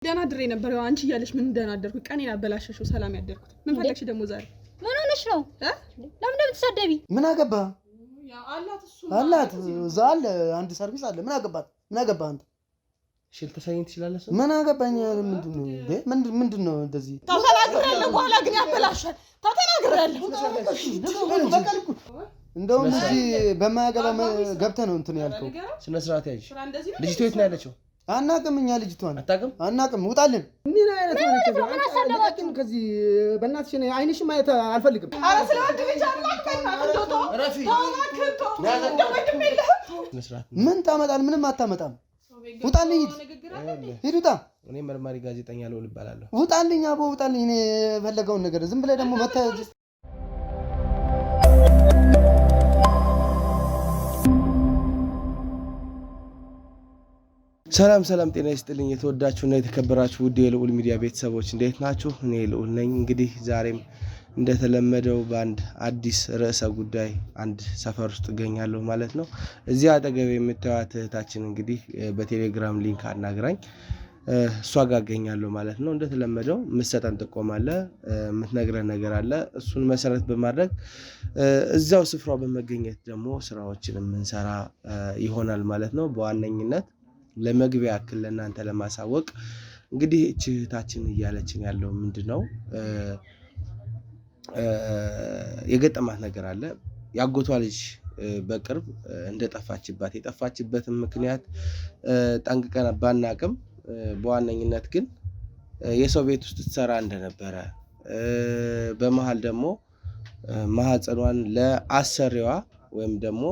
ደህና ድሬ ነበር ያው አንቺ እያለሽ ምን እንደናደርኩ ቀኔን አበላሸሽው ሰላም ያደርኩት ምን ፈለግሽ ደግሞ ዛሬ ምን ሆነሽ ነው ለምን እንደምትሰደቢ ምን አገባ ያው አላት እሱ አላት ዛል አንድ ሰርቪስ አለ ምን አገባ አንተ ሽል ተሳይን ትችላለሽ ምን አገባኝ ምንድነው እንደዚህ ተናግሬያለሁ በኋላ ግን ያበላሻል ተናግሬያለሁ እንደውም እዚህ በማያገባ ገብተህ ነው እንትን ያልከው ስነ ስርዓት ያይሽ ልጅቷ የት ነው ያለችው አናቀምኛ ልጅቷን አታቀም አናቀም ውጣልን ምን አይነት ነው አንተ ከዚህ በእናትሽ ነው አይንሽ ማየት አልፈልግም አረ ስለወድ ልጅ አላቀና ረፊ ምን ታመጣል ምንም አታመጣም ውጣልኝ ሂድ ውጣ እኔ መርማሪ ጋዜጠኛ ልውል ይባላል ውጣልኝ አቦ ውጣልኝ እኔ ፈለገውን ነገር ዝም ብለህ ደግሞ መታ ሰላም ጤና ይስጥልኝ የተወዳችሁና የተከበራችሁ ውድ የልዑል ሚዲያ ቤተሰቦች እንዴት ናችሁ? እኔ ልዑል ነኝ። እንግዲህ ዛሬም እንደተለመደው በአንድ አዲስ ርዕሰ ጉዳይ አንድ ሰፈር ውስጥ እገኛለሁ ማለት ነው። እዚህ አጠገብ የምታዩት እህታችን እንግዲህ በቴሌግራም ሊንክ አናግራኝ እሷ ጋር እገኛለሁ ማለት ነው። እንደተለመደው ምሰጠን ጥቆማ አለ፣ የምትነግረን ነገር አለ። እሱን መሰረት በማድረግ እዛው ስፍራው በመገኘት ደግሞ ስራዎችን የምንሰራ ይሆናል ማለት ነው። በዋነኝነት ለመግቢያ ያክል ለእናንተ ለማሳወቅ እንግዲህ እህታችን እያለችን ያለው ምንድነው የገጠማት ነገር አለ። ያጎቷ ልጅ በቅርብ እንደጠፋችባት የጠፋችበትን ምክንያት ጠንቅቀን ባናቅም በዋነኝነት ግን የሰው ቤት ውስጥ ትሰራ እንደነበረ በመሃል ደግሞ ማህፀኗን ለአሰሪዋ ወይም ደግሞ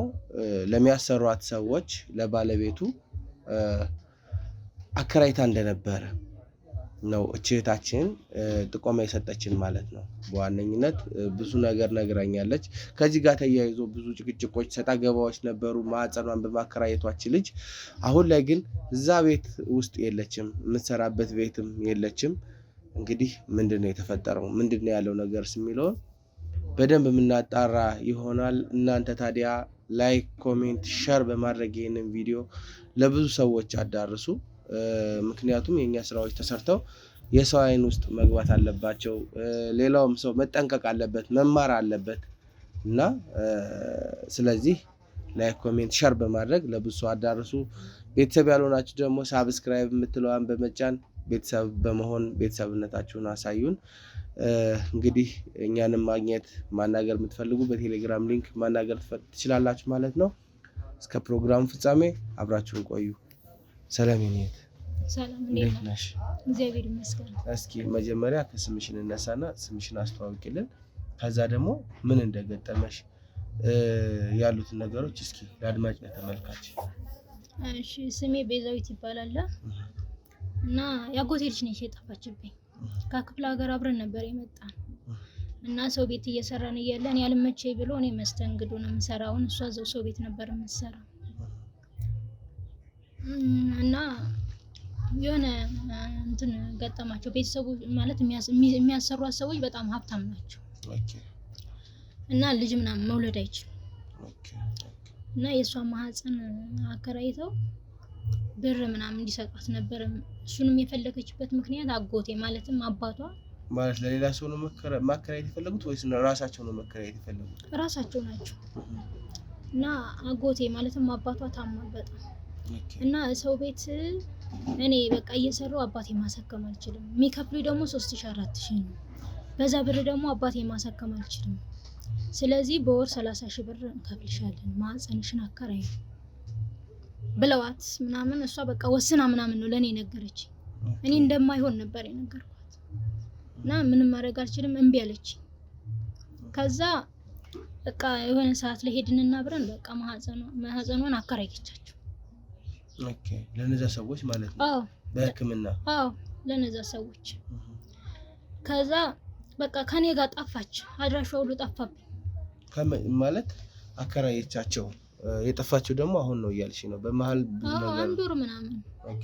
ለሚያሰሯት ሰዎች ለባለቤቱ አከራይታ እንደነበረ ነው እህታችን ጥቆማ የሰጠችን ማለት ነው። በዋነኝነት ብዙ ነገር ነግራኛለች። ከዚህ ጋር ተያይዞ ብዙ ጭቅጭቆች ሰጣገባዎች ነበሩ ማህፀኗን በማከራየቷች ልጅ። አሁን ላይ ግን እዛ ቤት ውስጥ የለችም፣ የምትሰራበት ቤትም የለችም። እንግዲህ ምንድነው የተፈጠረው ምንድነው ያለው ነገር የሚለውን በደንብ የምናጣራ ይሆናል። እናንተ ታዲያ ላይክ ኮሜንት ሼር በማድረግ ይሄንን ቪዲዮ ለብዙ ሰዎች አዳርሱ። ምክንያቱም የኛ ስራዎች ተሰርተው የሰው አይን ውስጥ መግባት አለባቸው። ሌላውም ሰው መጠንቀቅ አለበት መማር አለበት እና ስለዚህ ላይክ ኮሜንት ሼር በማድረግ ለብዙ ሰው አዳርሱ። ቤተሰብ ያልሆናችሁ ደግሞ ሳብስክራይብ የምትለዋን በመጫን ቤተሰብ በመሆን ቤተሰብነታችሁን አሳዩን። እንግዲህ እኛንም ማግኘት ማናገር የምትፈልጉ በቴሌግራም ሊንክ ማናገር ትችላላችሁ ማለት ነው። እስከ ፕሮግራም ፍጻሜ አብራችሁን ቆዩ። ሰላም ይሁን። ሰላም እንዴት ነሽ? እግዚአብሔር ይመስገን። እስኪ መጀመሪያ ከስምሽን እነሳና ስምሽን አስተዋውቂልን። ከዛ ደግሞ ምን እንደገጠመሽ ያሉት ነገሮች እስኪ ለአድማጭ ለተመልካች። እሺ ስሜ ቤዛዊት ይባላል እና ያጎቴ ልጅ ነች የጠፋችብኝ። ከክፍለ ሀገር አብረን ነበር የመጣን እና ሰው ቤት እየሰራን እያለን ያልመቸኝ ብሎ እኔ መስተንግዶ ነው የምሰራው፣ እሷ እዛው ሰው ቤት ነበር የምትሰራው እና የሆነ እንትን ገጠማቸው። ቤተሰቡ ማለት የሚያሰሯት ሰዎች በጣም ሀብታም ናቸው እና ልጅ ምናምን መውለድ አይችልም እና የእሷ ማህፀን አከራይተው ብር ምናምን እንዲሰጣት ነበር። እሱንም የፈለገችበት ምክንያት አጎቴ ማለትም አባቷ ማለት ለሌላ ሰው ነው ማከራየት የፈለጉት ወይስ ራሳቸው ነው ማከራየት የፈለጉት? ራሳቸው ናቸው እና አጎቴ ማለትም አባቷ ታሟል በጣም እና ሰው ቤት እኔ በቃ እየሰራው አባቴ ማሰከም አልችልም። የሚከፍሉኝ ደግሞ 3000-4000 ነው። በዛ ብር ደግሞ አባቴ ማሰከም አልችልም። ስለዚህ በወር 30000 ብር እንከፍልሻለን ማህፀንሽን አከራይ ብለዋት ምናምን እሷ በቃ ወስና ምናምን ነው ለኔ ነገረች። እኔ እንደማይሆን ነበር የነገርኳት እና ምንም ማድረግ አልችልም እምቢ አለች። ከዛ በቃ የሆነ ሰዓት ላይ ሄድንና አብረን በቃ ማህፀኗን አከራየቻቸው። ኦኬ ለነዛ ሰዎች ማለት ነው? አዎ በህክምና? አዎ ለነዛ ሰዎች። ከዛ በቃ ከኔ ጋር ጠፋች፣ አድራሻው ሁሉ ጠፋብኝ። ማለት አከራየቻቸው። የጠፋችው ደግሞ አሁን ነው እያልሽ ነው? በመሃል ብዙ ነገር አንድ ወር ምናምን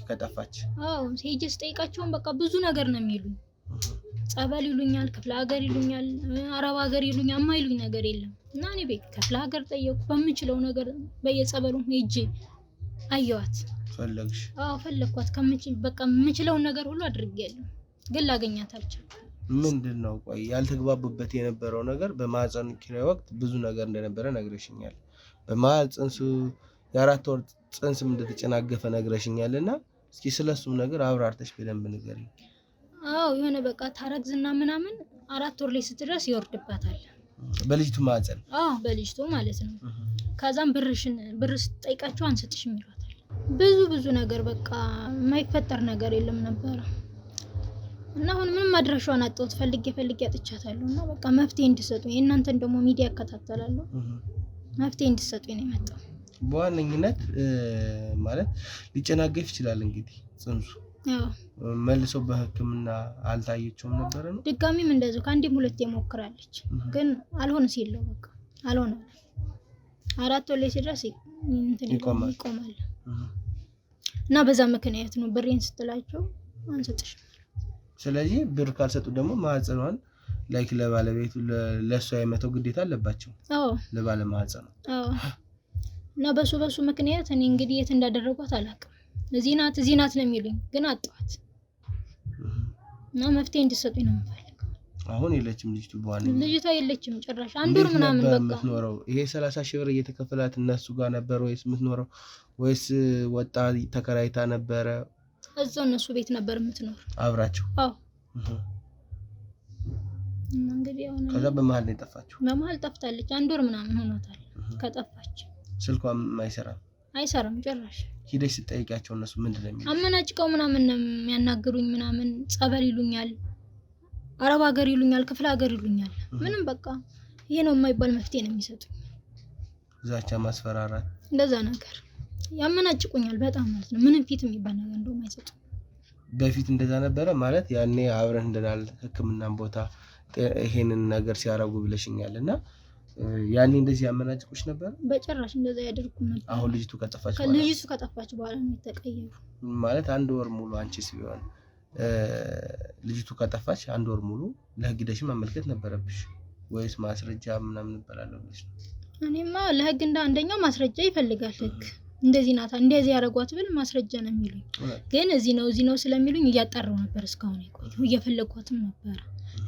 ከጠፋች። አዎ ሄጄ ስጠይቃቸውን በቃ ብዙ ነገር ነው የሚሉኝ። ጸበል ይሉኛል፣ ክፍለ ሀገር ይሉኛል፣ አረብ ሀገር ይሉኛል፣ የማይሉኝ ነገር የለም። እና እኔ ቤት ክፍለ ሀገር ጠየቁ። በምችለው ነገር በየጸበሉ ሄጄ አየዋት። ፈለግሽ? አዎ ፈለኳት። ከምችል በቃ የምችለውን ነገር ሁሉ አድርጌያለሁ፣ ግን ላገኛት አልቻልኩም። ምንድነው ቆይ ያልተግባቡበት የነበረው ነገር? በማህፀን ኪራይ ወቅት ብዙ ነገር እንደነበረ ነግረሽኛል። በመሀል ጽንሱ የ4 ወር ጽንስም እንደተጨናገፈ ነግረሽኛልና እስኪ ስለሱም ነገር አብራርተሽ በደንብ ንገሪኝ። አዎ የሆነ በቃ ታረግዝና ምናምን 4 ወር ላይ ስትደርስ ይወርድባታል በልጅቱ ማህፀን። አዎ በልጅቱ ማለት ነው። ከዛም ብር ስትጠይቃቸው አንሰጥሽም ይሏታል። ብዙ ነገር በቃ የማይፈጠር ነገር የለም ነበር። እና አሁን ምንም አድራሻዋን አጣሁት፣ ፈልጌ አጥቻታለሁ። እና በቃ መፍትሄ እንድትሰጡኝ፣ እናንተን ደግሞ ሚዲያ እከታተላለሁ፣ መፍትሄ እንድትሰጡኝ ነው የመጣው። በዋነኝነት ማለት ሊጨናገፍ ይችላል እንግዲህ ጽንሱ። አዎ መልሶ በህክምና አልታየችውም ነበር ነው? ድጋሚም እንደዚህ ከአንዴም ሁለቴ ሞክራለች፣ ግን አልሆነ ሲለው በቃ አልሆነ። 4 ወር ላይ ሲደርስ ይቆማል። እና በዛ ምክንያት ነው ብሬን ስትላቸው አንሰጥሽም። ስለዚህ ብር ካልሰጡ ደግሞ ማህፀኗን ላይክ ለባለቤቱ ለሷ የመተው ግዴታ አለባቸው። አዎ ለባለ ማህፀኗ። አዎ እና በሱ ምክንያት እኔ እንግዲህ የት እንዳደረጓት አላውቅም። እዚህ ናት ነው የሚሉኝ፣ ግን አጣኋት። እና መፍትሄ እንድትሰጡኝ ነው የምፈልገው። አሁን የለችም ልጅቱ? ልጅቷ የለችም ጭራሽ። 1 ወር ምናምን በቃ የምትኖረው ይሄ 30 ሺህ ብር እየተከፈላት እነሱ ጋር ነበር ወይስ የምትኖረው? ወይስ ወጣ ተከራይታ ነበረ? እዛው እነሱ ቤት ነበር የምትኖር አብራቸው? አዎ። እና እንግዲህ አሁን ከዛ በመሀል ነው የጠፋችው? በመሀል ጠፍታለች። 1 ወር ምናምን ሆኗታል ከጠፋች። ስልኳም አይሰራም ጭራሽ። ሂደሽ ስትጠይቂያቸው እነሱ ምንድነው የሚሉት? አመናጭቀው ምናምን ነው የሚያናግሩኝ። ምናምን ጸበል ይሉኛል፣ አረብ ሀገር ይሉኛል፣ ክፍለ ሀገር ይሉኛል። ምንም በቃ ይሄ ነው የማይባል መፍትሄ ነው የሚሰጡኝ። ዛቻ፣ ማስፈራራት፣ እንደዛ ነገር ያመናጭቁኛል በጣም ማለት ነው። ምንም ፊት የሚባል ነገር እንደውም አይሰጡም። በፊት እንደዛ ነበረ ማለት ያኔ አብረን እንደናል ህክምናን ቦታ ይሄንን ነገር ሲያረጉ ብለሽኛልና ያኔ እንደዚህ ያመናጭቁሽ ነበር? በጭራሽ እንደዛ ያደርጉ ነበር። አሁን ልጅቱ ከጠፋች በኋላ ነው የተቀየሩ። ማለት 1 ወር ሙሉ አንቺስ ቢሆን ልጅቱ ከጠፋች 1 ወር ሙሉ ለህግ ሄደሽ ማመልከት ነበረብሽ ወይስ ማስረጃ ምናምን እንበላለን ብለሽ ነው? እኔማ ለህግ አንደኛው ማስረጃ ይፈልጋል ህግ። እንደዚህ ናታ እንደዚህ ያረጓት ብል ማስረጃ ነው የሚሉኝ። ግን እዚህ ነው ስለሚሉኝ እያጣራው ነበር እስካሁን የቆየው፣ እየፈለጓትም ነበር።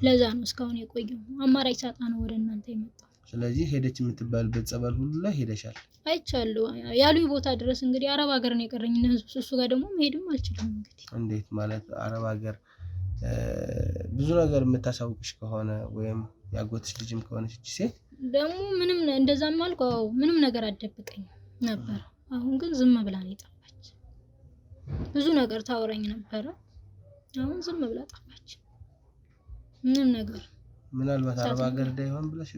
ለዛ ነው እስካሁን የቆየው። አማራጭ ሳጣ ነው ወደ እናንተ የመጣው። ስለዚህ ሄደች የምትባልበት ጸበል ሁሉ ላይ ሄደሻል? አይቻለሁ ያሉኝ ቦታ ድረስ። እንግዲህ አረብ ሀገር ነው የቀረኝ። እሱ ጋር ደግሞ መሄድም አልችልም። እንግዲህ እንዴት ማለት አረብ ሀገር? ብዙ ነገር የምታሳውቅሽ ከሆነ ወይም ያጎትሽ ልጅም ከሆነች እቺ ሴት ደግሞ ምንም እንደዛም አልኩ። ምንም ነገር አደብቀኝ ነበር። አሁን ግን ዝም ብላ ነው የጠፋች። ብዙ ነገር ታወራኝ ነበር። አሁን ዝም ብላ ጠፋች። ምንም ነገር ምናልባት አረብ ሀገር እንዳይሆን ብለሽ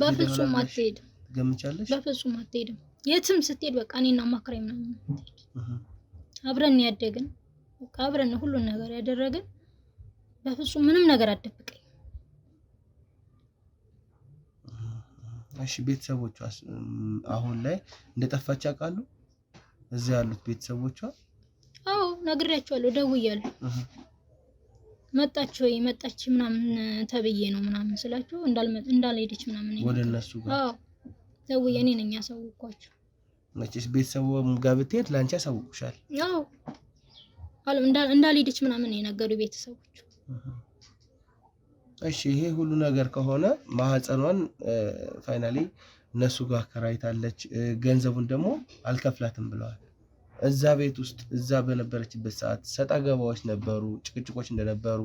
በፍጹም አትሄድም። ገምቻለሽ? በፍጹም አትሄድም። የትም ስትሄድ በቃ እኔና ማክራይ ምናምን አብረን ያደግን፣ በቃ አብረን ሁሉን ነገር ያደረግን። በፍጹም ምንም ነገር አደብቀኝ። እሺ ቤተሰቦቿ አሁን ላይ እንደጠፋች ያውቃሉ? እዛ ያሉት ቤተሰቦቿ? አዎ ነግሬያቸዋለሁ፣ ደውያለሁ። መጣች ምናምን ተብዬ ነው ምናምን ስላቸው እንዳልሄደች ምናምን ወደ እነሱ ጋር። አዎ ደውዬ እኔ ነኝ ያሳውኳቸው። መቼስ ቤተሰቡም ጋር ብትሄድ ላንቺ ያሳውቁሻል። አዎ እንዳልሄደች ምናምን የነገሩ ቤተሰቦች። እሺ ይሄ ሁሉ ነገር ከሆነ ማህፀኗን ፋይናሊ እነሱ ጋር ከራይታለች፣ ገንዘቡን ደግሞ አልከፍላትም ብለዋል። እዛ ቤት ውስጥ እዛ በነበረችበት ሰዓት ሰጣ ገባዎች ነበሩ፣ ጭቅጭቆች እንደነበሩ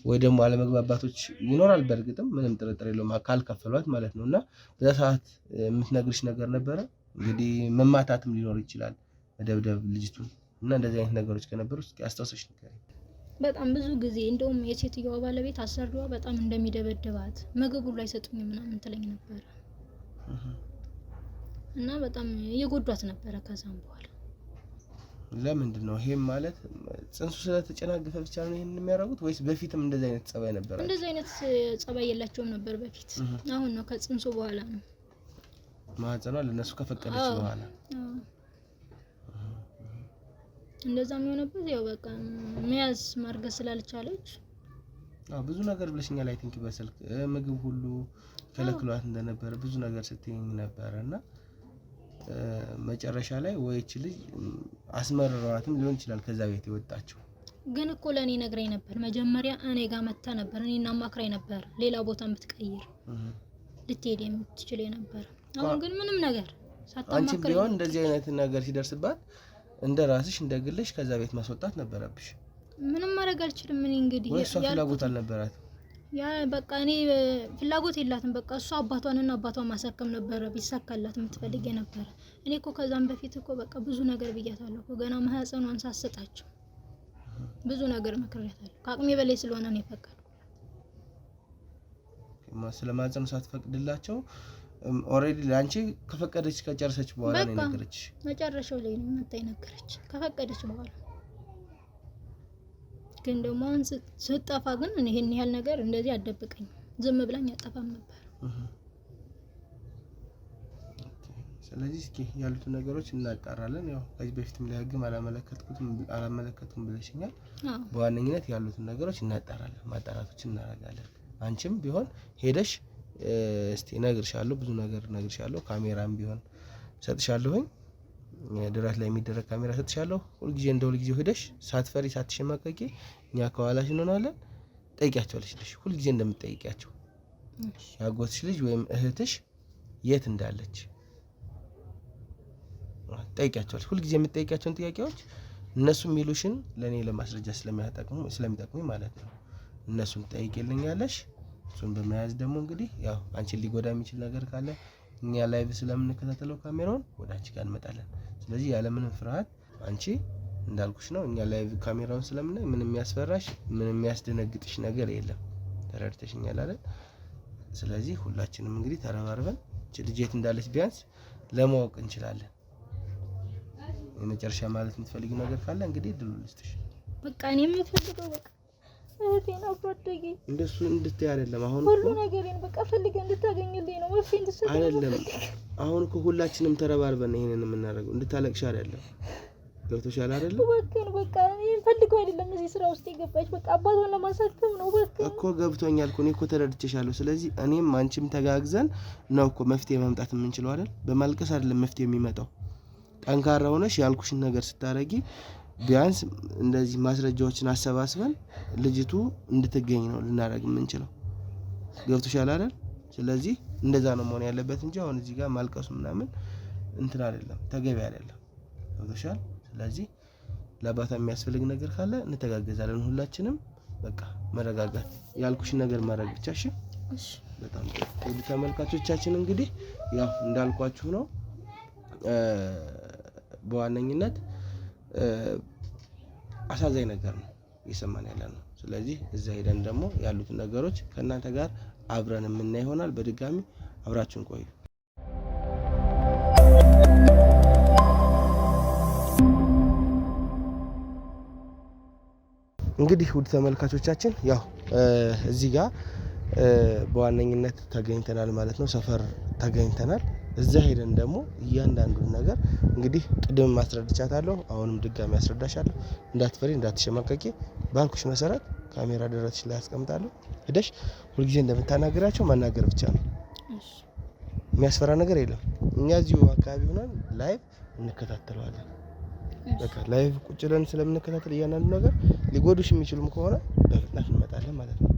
ወይ ደግሞ አለመግባባቶች ይኖራል። በእርግጥም ምንም ጥርጥር የለውም ካልከፈሏት ማለት ነውና በዛ ሰዓት የምትነግርሽ ነገር ነበረ? እንግዲህ መማታትም ሊኖር ይችላል፣ መደብደብ ልጅቱን እና እንደዚህ አይነት ነገሮች ከነበሩ እስኪ አስተውሰሽ ንገሪኝ። በጣም ብዙ ጊዜ እንደውም የሴትዮዋ ባለቤት አሰሪዋ በጣም እንደሚደበድባት ምግብ ሁሉ አይሰጡኝ ምናምን ትለኝ ነበር። እና በጣም እየጎዷት ነበረ። ከዛም በኋላ ለምንድን ነው ይሄም ማለት ጽንሱ ስለተጨናገፈ ብቻ ነው ይሄን የሚያደርጉት ወይስ በፊትም እንደዚህ አይነት ጸባይ ነበር? እንደዚህ አይነት ጸባይ የላቸውም ነበር በፊት። አሁን ነው ከጽንሱ በኋላ ነው ማህፀኗ ለነሱ ከፈቀደች በኋላ እንደዛ የሚሆነበት። ያው በቃ መያዝ ማርገዝ ስላልቻለች ብዙ ነገር ብለሽኛል። አይ ቲንክ በስልክ ምግብ ሁሉ ከለክሏት እንደነበረ ብዙ ነገር ስትይኝ ነበርና መጨረሻ ላይ ወይች ልጅ አስመረሯትም ሊሆን ይችላል ከዛ ቤት የወጣችው። ግን እኮ ለኔ ነግረኝ ነበር መጀመሪያ እኔ ጋር መጣ ነበር እኔና ማክራይ ነበር ሌላ ቦታ የምትቀይር ልትሄድ የምትችል ነበር። አሁን ግን ምንም ነገር ሳታማክረኝ አንቺ ቢሆን እንደዚህ አይነት ነገር ሲደርስባት እንደራስሽ እንደግልሽ ከዛ ቤት ማስወጣት ነበረብሽ። ምንም ማድረግ አልችልም እኔ እንግዲህ ወይስ ፍላጎት አልነበራት? ያ በቃ እኔ ፍላጎት የላትም በቃ እሷ አባቷንና አባቷን ማሳከም ነበር ቢሳካላት የምትፈልግ ነበር። እኔ እኮ ከዛም በፊት እኮ በቃ ብዙ ነገር ብያታለሁ እኮ ገና ማህፀኗን ሳሰጣቸው ብዙ ነገር መክሬያታለሁ። ከአቅሜ በላይ ስለሆነ ነው የፈቀድኩት። ስለማህፀኑ ሳትፈቅድላቸው ኦሬዲ ላንቺ ከፈቀደች ከጨረሰች በኋላ ነው ነገረች። መጨረሻው ላይ ነው መጣ ነገረች ከፈቀደች በኋላ። ግን ደግሞ ስትጠፋ ግን ይሄን ያህል ነገር እንደዚህ አደብቀኝ ዝም ብላኝ አጠፋም ነበር። ስለዚህ እስኪ ያሉት ነገሮች እናጣራለን። ያው ከዚህ በፊትም ለህግም አላመለከትኩም ብለሽኛል። በዋነኝነት ያሉት ነገሮች እናጣራለን፣ ማጣራቶችን እናደርጋለን። አንቺም ቢሆን ሄደሽ እስቲ ነግርሻለሁ፣ ብዙ ነገር ነግርሻለሁ። ካሜራም ቢሆን ሰጥሻለሁኝ፣ ድራት ላይ የሚደረግ ካሜራ ሰጥሻለሁ። ሁልጊዜ ሁልጊዜው ሄደሽ ሳትፈሪ ሳትሸማቀቂ እኛ ከኋላሽ እንሆናለን። ጠይቂያቸዋለሽ ልጅ ሁልጊዜ እንደምትጠይቂያቸው ያጎትሽ ልጅ ወይም እህትሽ የት እንዳለች ጠይቂያቸዋለሽ። ሁልጊዜ የምትጠይቂያቸውን ጥያቄዎች እነሱ የሚሉሽን ለኔ ለማስረጃ ስለሚጠቅሙ ማለት ነው። እነሱን ጠይቂልኛለሽ። እሱን በመያዝ ደግሞ እንግዲህ ያው አንቺን ሊጎዳ የሚችል ነገር ካለ እኛ ላይቭ ስለምንከታተለው ካሜራውን ወደ አንቺ ጋር እንመጣለን። ስለዚህ ያለ ምንም ፍርሃት አንቺ እንዳልኩሽ ነው እኛ ላይቭ ካሜራውን ስለምናይ ምንም ያስፈራሽ ምንም ያስደነግጥሽ ነገር የለም። ተረድተሽኛል አይደል? ስለዚህ ሁላችንም እንግዲህ ተረባርበን ልጅ የት እንዳለች ቢያንስ ለማወቅ እንችላለን። የመጨረሻ ማለት የምትፈልጊው ነገር ካለ እንግዲህ ድሉ ልስጥሽ። በቃ እኔ የምፈልገው በቃ እህቴን አብሮደጊ እንደሱ እንድትይ አይደለም። አሁን ሁሉ ነገሬን በቃ ፈልገህ እንድታገኝልኝ ነው መፍትሄ እንድትሰጥ አይደለም። አሁን እኮ ሁላችንም ተረባርበን ይሄንን የምናደርገው እንድታለቅሽ አይደለም። ገብቶሻል አይደል? በቃ እኔ ፈልገው አይደለም እዚህ ስራ ውስጥ የገባች በቃ አባቷን ለማሳከም ነው። በቃ እኮ ገብቶኛል እኮ እኔ እኮ ተረድቼሻለሁ። ስለዚህ እኔም አንቺም ተጋግዘን ነው እኮ መፍትሄ ማምጣት የምንችለው አይደል? በማልቀስ አይደለም መፍትሄ የሚመጣው። ጠንካራ ሆነሽ ያልኩሽን ነገር ስታረጊ ቢያንስ እንደዚህ ማስረጃዎችን አሰባስበን ልጅቱ እንድትገኝ ነው ልናደርግ የምንችለው። ገብቶሻል አይደል? ስለዚህ እንደዛ ነው መሆን ያለበት እንጂ አሁን እዚህ ጋር ማልቀሱ ምናምን እንትን አይደለም፣ ተገቢ አይደለም። ገብቶሻል? ስለዚህ ለአባቷ የሚያስፈልግ ነገር ካለ እንተጋገዛለን ሁላችንም። በቃ መረጋጋት፣ ያልኩሽን ነገር ማድረግ ብቻ። እሺ በጣም ጥሩ ተመልካቾቻችን፣ እንግዲህ ያው እንዳልኳችሁ ነው በዋነኝነት አሳዛኝ ነገር ነው እየሰማን ያለነው። ስለዚህ እዛ ሄደን ደግሞ ያሉትን ነገሮች ከእናንተ ጋር አብረን የምናይ ይሆናል። በድጋሚ አብራችሁን ቆዩ። እንግዲህ ውድ ተመልካቾቻችን ያው እዚህ ጋር በዋነኝነት ተገኝተናል ማለት ነው። ሰፈር ተገኝተናል። እዛ ሄደን ደግሞ እያንዳንዱን ነገር እንግዲህ ቅድም ማስረዳቻታለሁ፣ አሁንም ድጋሚ አስረዳሻለሁ። እንዳትፈሪ እንዳትሸማቀቂ፣ ባልኩሽ መሰረት ካሜራ ደረትሽ ላይ አስቀምጣለሁ። ሄደሽ ሁልጊዜ እንደምታናገራቸው ማናገር ብቻ ነው። የሚያስፈራ ነገር የለም። እኛ እዚሁ አካባቢ ሆነን ላይቭ እንከታተለዋለን። በቃ ላይቭ ቁጭ ብለን ስለምንከታተል እያንዳንዱ ነገር ሊጎዱሽ የሚችሉም ከሆነ በፍጥነት እንመጣለን ማለት ነው።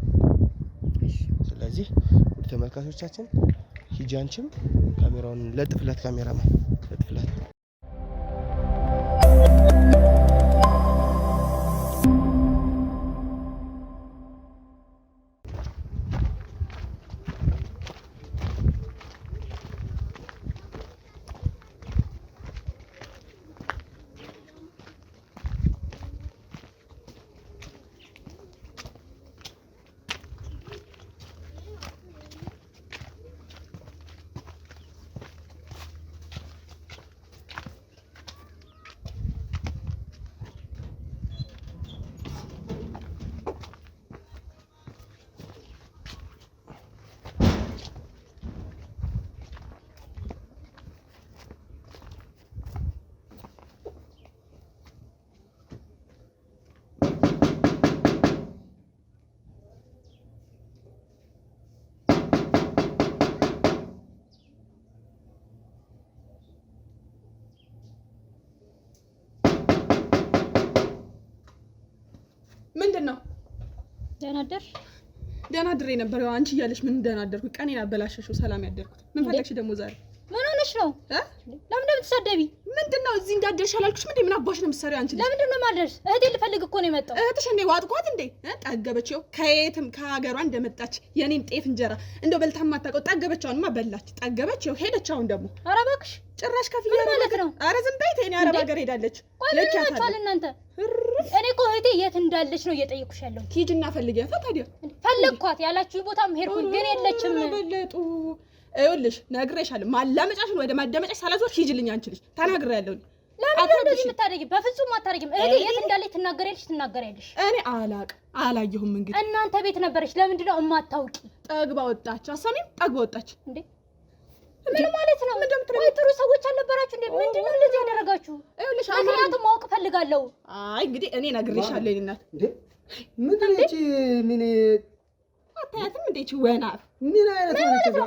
ስለዚህ ውድ ተመልካቾቻችን ሂጃንችም ካሜራውን ለጥፍላት፣ ካሜራማን ለጥፍላት። ደህና ድሬ ነበር። ያው አንቺ እያለሽ ምን ደህና አደርኩ? ቀኔን አበላሸሽው። ሰላም ያደርኩት ምን ፈለግሽ ደግሞ ዛሬ? ምን ሆነሽ ነው? ለምን እንደምትሰደቢ? ምንድነው እዚህ እንዳደርሽ አላልኩሽ? ምን አባሽ ነው የምትሰሪው አንቺ? ለምን ነው ማደርሽ? እህቴ ልፈልግ እኮ ነው የመጣው። እህትሽ እንዴ ዋጥቋት እንዴ? ጠገበችው። ከየትም ከሀገሯ እንደመጣች የኔን ጤፍ እንጀራ እንደው በልታ ማታውቀው ጠገበችውንማ በላች። ጠገበችው ሄደች። አሁን ደግሞ ኧረ እባክሽ ጭራሽ ከፍያ ማለት ነው። ኧረ ዝም በይ ተይኝ። አረብ ሀገር ሄዳለች። ለቻታል እናንተ። እኔ እኮ እህቴ የት እንዳለች ነው እየጠየኩሽ ያለው። ሂጂና ፈልጊያት። ታዲያ ፈለግኳት ያላችሁ ቦታም ሄድኩኝ ግን የለችም። በለጡ ይኸውልሽ ነግሬሻለሁ። ማላመጫሽን ወደ ማዳመጫሽ ሳላዞር ሂጂልኝ አንቺ ልጅ ተናግሬያለሁ። ለምን እንደዚህ የምታደርጊ? በፍጹም አታደርጊም። እህቴ የት እንዳለች ትናገሪያለሽ። እኔ አላየሁም። እንግዲህ እናንተ ቤት ነበረች። ለምንድን ነው የማታውቂ? ጠግባ ወጣች። አሳሚም ጠግባ ወጣች እንዴ? ምን ማለት ነው? ወይ ጥሩ ሰዎች አልነበራችሁ እንዴ? ምንድን ነው እንደዚህ ያደረጋችሁ? ይኸውልሽ ምክንያቱም ማወቅ ፈልጋለሁ። አይ እንግዲህ እኔ ነግሬሻለሁ። እናት እንዴ ምንድን ነው እቺ? ምን አታያትም እንዴ? እቺ ወናፍ ምን አይነት ነው?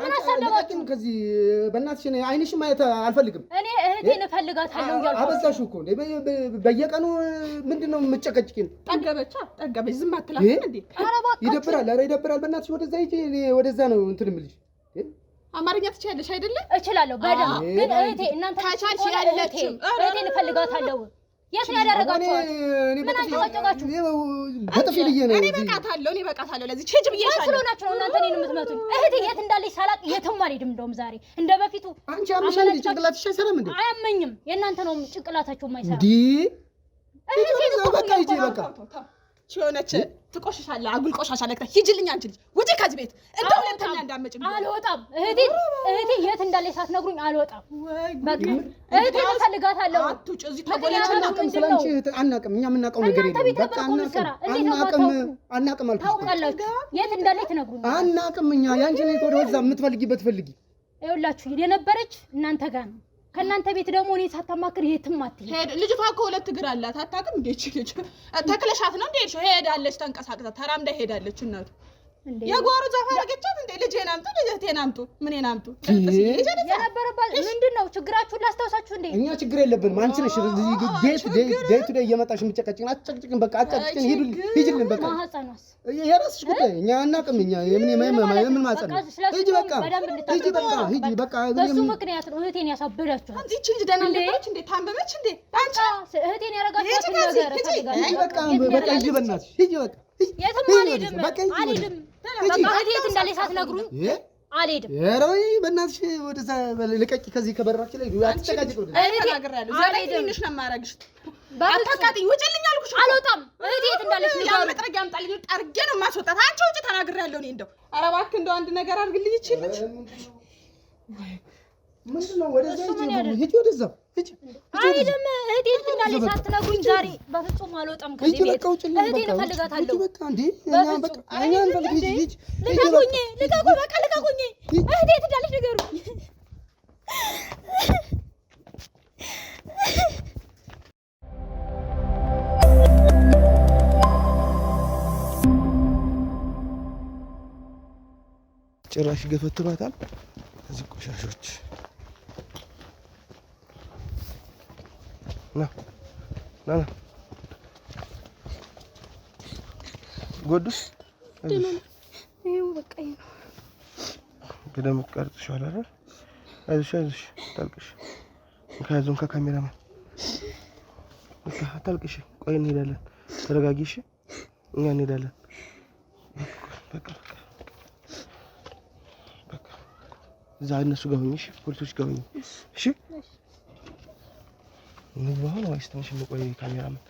አንቺ ከዚህ በእናትሽ አይንሽ ማየት አልፈልግም። እኔ እህቴን እፈልጋታለሁ እያልኩ አበዛሽው እኮ በየቀኑ ምንድነው የምትጨቀጭቂን? ጠገበች ዝም አትላትም እንዴ? ይደብራል። ኧረ ይደብራል። በእናትሽ ወደዛ ሂጂ። እኔ ወደዛ ነው እንትን የምልሽ። አማርኛ ትችያለሽ አይደለ? እችላለሁ በደምብ። ግን እህቴ እናንተ ታቻች ያለችም እህቴን እፈልጋታለሁ። የት ነው ያደረጋችኋት? ምን አጨቃጨቃችሁ? በጥፊ ልዬ ነው። እኔ በቃታለሁ። ለዚህ ቼጅ ብዬሻለሁ። ስለሆናችሁ ነው እናንተ እኔን የምትመቱኝ። እህቴ የት እንዳለች ሳላቅ የትም አልሄድም። እንደውም ዛሬ እንደ በፊቱ አንቺ አምሻል ጭንቅላትሽ አይሰራም እንዴ? አያመኝም። የእናንተ ነው ጭንቅላታችሁ የማይሰራ እንዴ? በቃ ሂጂ በቃ ሆነች ትቆሽሻለህ። አጉል ቆሻሻ ለክተህ ሂጂልኝ አንቺ ልጅ ውጪ ከዚህ ቤት። እንደው ለምተኛ እንዳመጭ አልወጣም። እህቴ የት እንዳለች ሳትነግሩኝ አልወጣም። በቃ እህቴ እፈልጋታለሁ። አትውጪ። እዚህ ተቆለች አናውቅም። ስለአንቺ አናውቅም። እኛ የምናውቀው ነገር የለም። በቃ አናውቅም አልኩሽ። ታውቃላችሁ የት እንዳለች ትነግሩኝ አናውቅም። እኛ ያንቺ ነው ወደዛ የምትፈልጊበት ፈልጊ። ይኸውላችሁ የነበረች እናንተ ጋር ነው። ከእናንተ ቤት ደግሞ እኔ ሳታማክር የትም አትሄድ። ልጅቷ እኮ ሁለት እግር አላት። አታውቅም እንዴ? እቺ ልጅ ተክለሻት ነው እንዴ? ሄዳለች፣ ተንቀሳቅሳ ተራምዳ ሄዳለች። እናቱ የጓሮ ዛፍ አደረገቻት እንዴ? ልጄን አምጡ፣ ልጄን አምጡ፣ ምኔን አምጡ። የነበረባት ምንድን ነው? ችግራችሁን ላስታውሳችሁ እንዴ? እኛ ችግር የለብንም። አንቺ ነሽ ዴይ ቱ ዴይ እየመጣሽ የምትጨቀጭቅን። አትጨቅጭቅን። በቃ አትጨቅጭቅን። ሂጂልን በቃ። ማህፀኗስ የራስሽ ጉዳይ። እኛ አናውቅም። እኛ የምን ማህፀን ነው? ሂጂ በቃ ሂጂ በቃ። በሱ ምክንያት ነው እህቴን ያሳበዳችኋት። አንቺ ልጅ ደህና ነበረች እንዴ? ታመመች እንዴ? አንቺ እህቴን ያረጋችኋት ነገር ሂጂ በቃ ሂጂ በእናትሽ ሂጂ በቃ። የትም አልሄድም። አልሄድም። በቃ እህቴ የት እንዳለች ሳትነግሩኝ አልሄድም። ኧረ ወይ በእናትሽ ወደዛ ልቀቂ። ከዚህ ከበራችን ላይ አትጨቃጭቅ። ተናግሬያለሁ። ዛሬ ትንሽ ነው የማደርግሽ። አታቃጥኝ። ውጪልኝ አልኩሽ። አልወጣም። እህቴ የት እንዳለች ንገሩኝ። መጥረጊያ አምጣልኝ። ጠርጌ ነው የማስወጣት። አንቺ ውጪ። ተናግሬያለሁ እኔ። እንደው ኧረ እባክህ እንደው አንድ ነገር አድርግልኝ። ይችልሽ ምንድነው? ወደዛ ሂጂ ወደዛ ሂጂ። አይደለም እህቴ የት እንዳለች ሳትነግሩኝ ዛሬ በፍጹም አልወጣም ከዚህ ቤት። እህቴን እፈልጋታለሁ። በቃ እንዴ እኛ እንፈልግ። ሂጂ ሂጂ። ልቀቁኝ፣ በቃ ልቀቁኝ። እህቴ የት እንዳለች ንገሩኝ። ጭራሽ ገፈትሯታል። እዚህ ቆሻሾች ና ጎዱስ ይኸው በቃ ግደም ቀርጽሻል አይደል? አይዞሽ ታልቅሽ። ከያዙን ከካሜራማን በቃ ታልቅሽ። ቆይ እንሄዳለን። ተረጋጊሽ። እኛ እንሄዳለን። በቃ እዛ እነሱ ጋር ሆኜ ፖሊሶች ጋር ሆኜ እሺ። እንግባ ነው ወይስ ትንሽ እንቆይ? ካሜራማን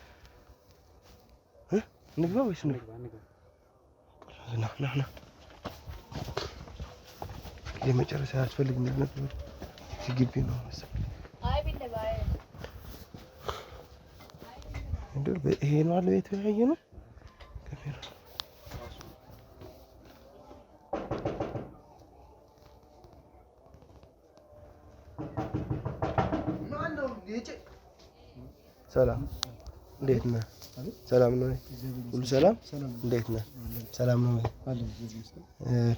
እንግባ ወይስ እንግባ? ና የመጨረሻ አያስፈልግም ነበር። ግቢ ነው መሰለኝ። ይሄ ነው አለ ቤቱ ያየ ነው ካሜራ ሰላም እንዴት ነህ? ሰላም ነው? ሁሉ ሰላም? እንዴት ነህ? ሰላም ነው?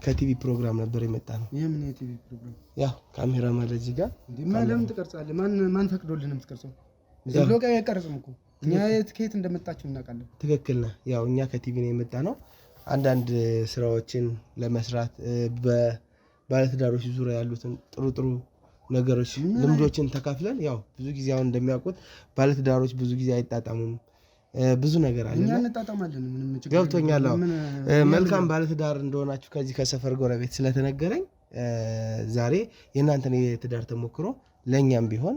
ከቲቪ ፕሮግራም ነበር የመጣ ነው። የምን የቲቪ ፕሮግራም? ያው ካሜራ ማለት እዚህ ጋር ለምን ትቀርጻለህ? ማን ፈቅዶልህ ነው የምትቀርጸው? ዝም ብሎ አይቀርጽም እኮ። እኛ ከየት እንደመጣችሁ እናውቃለን። ትክክል ነህ። ያው እኛ ከቲቪ ነው የመጣ ነው። አንዳንድ ስራዎችን ለመስራት በባለትዳሮች ዙሪያ ያሉትን ጥሩ ነገሮች ልምዶችን ተካፍለን ያው ብዙ ጊዜ አሁን እንደሚያውቁት ባለትዳሮች ብዙ ጊዜ አይጣጣሙም። ብዙ ነገር አለ። እኛ እንጣጣማለን። ምንም ችግር ገብቶኛል። መልካም ባለትዳር እንደሆናችሁ ከዚህ ከሰፈር ጎረቤት ስለተነገረኝ ዛሬ የእናንተን የትዳር ተሞክሮ ለእኛም ቢሆን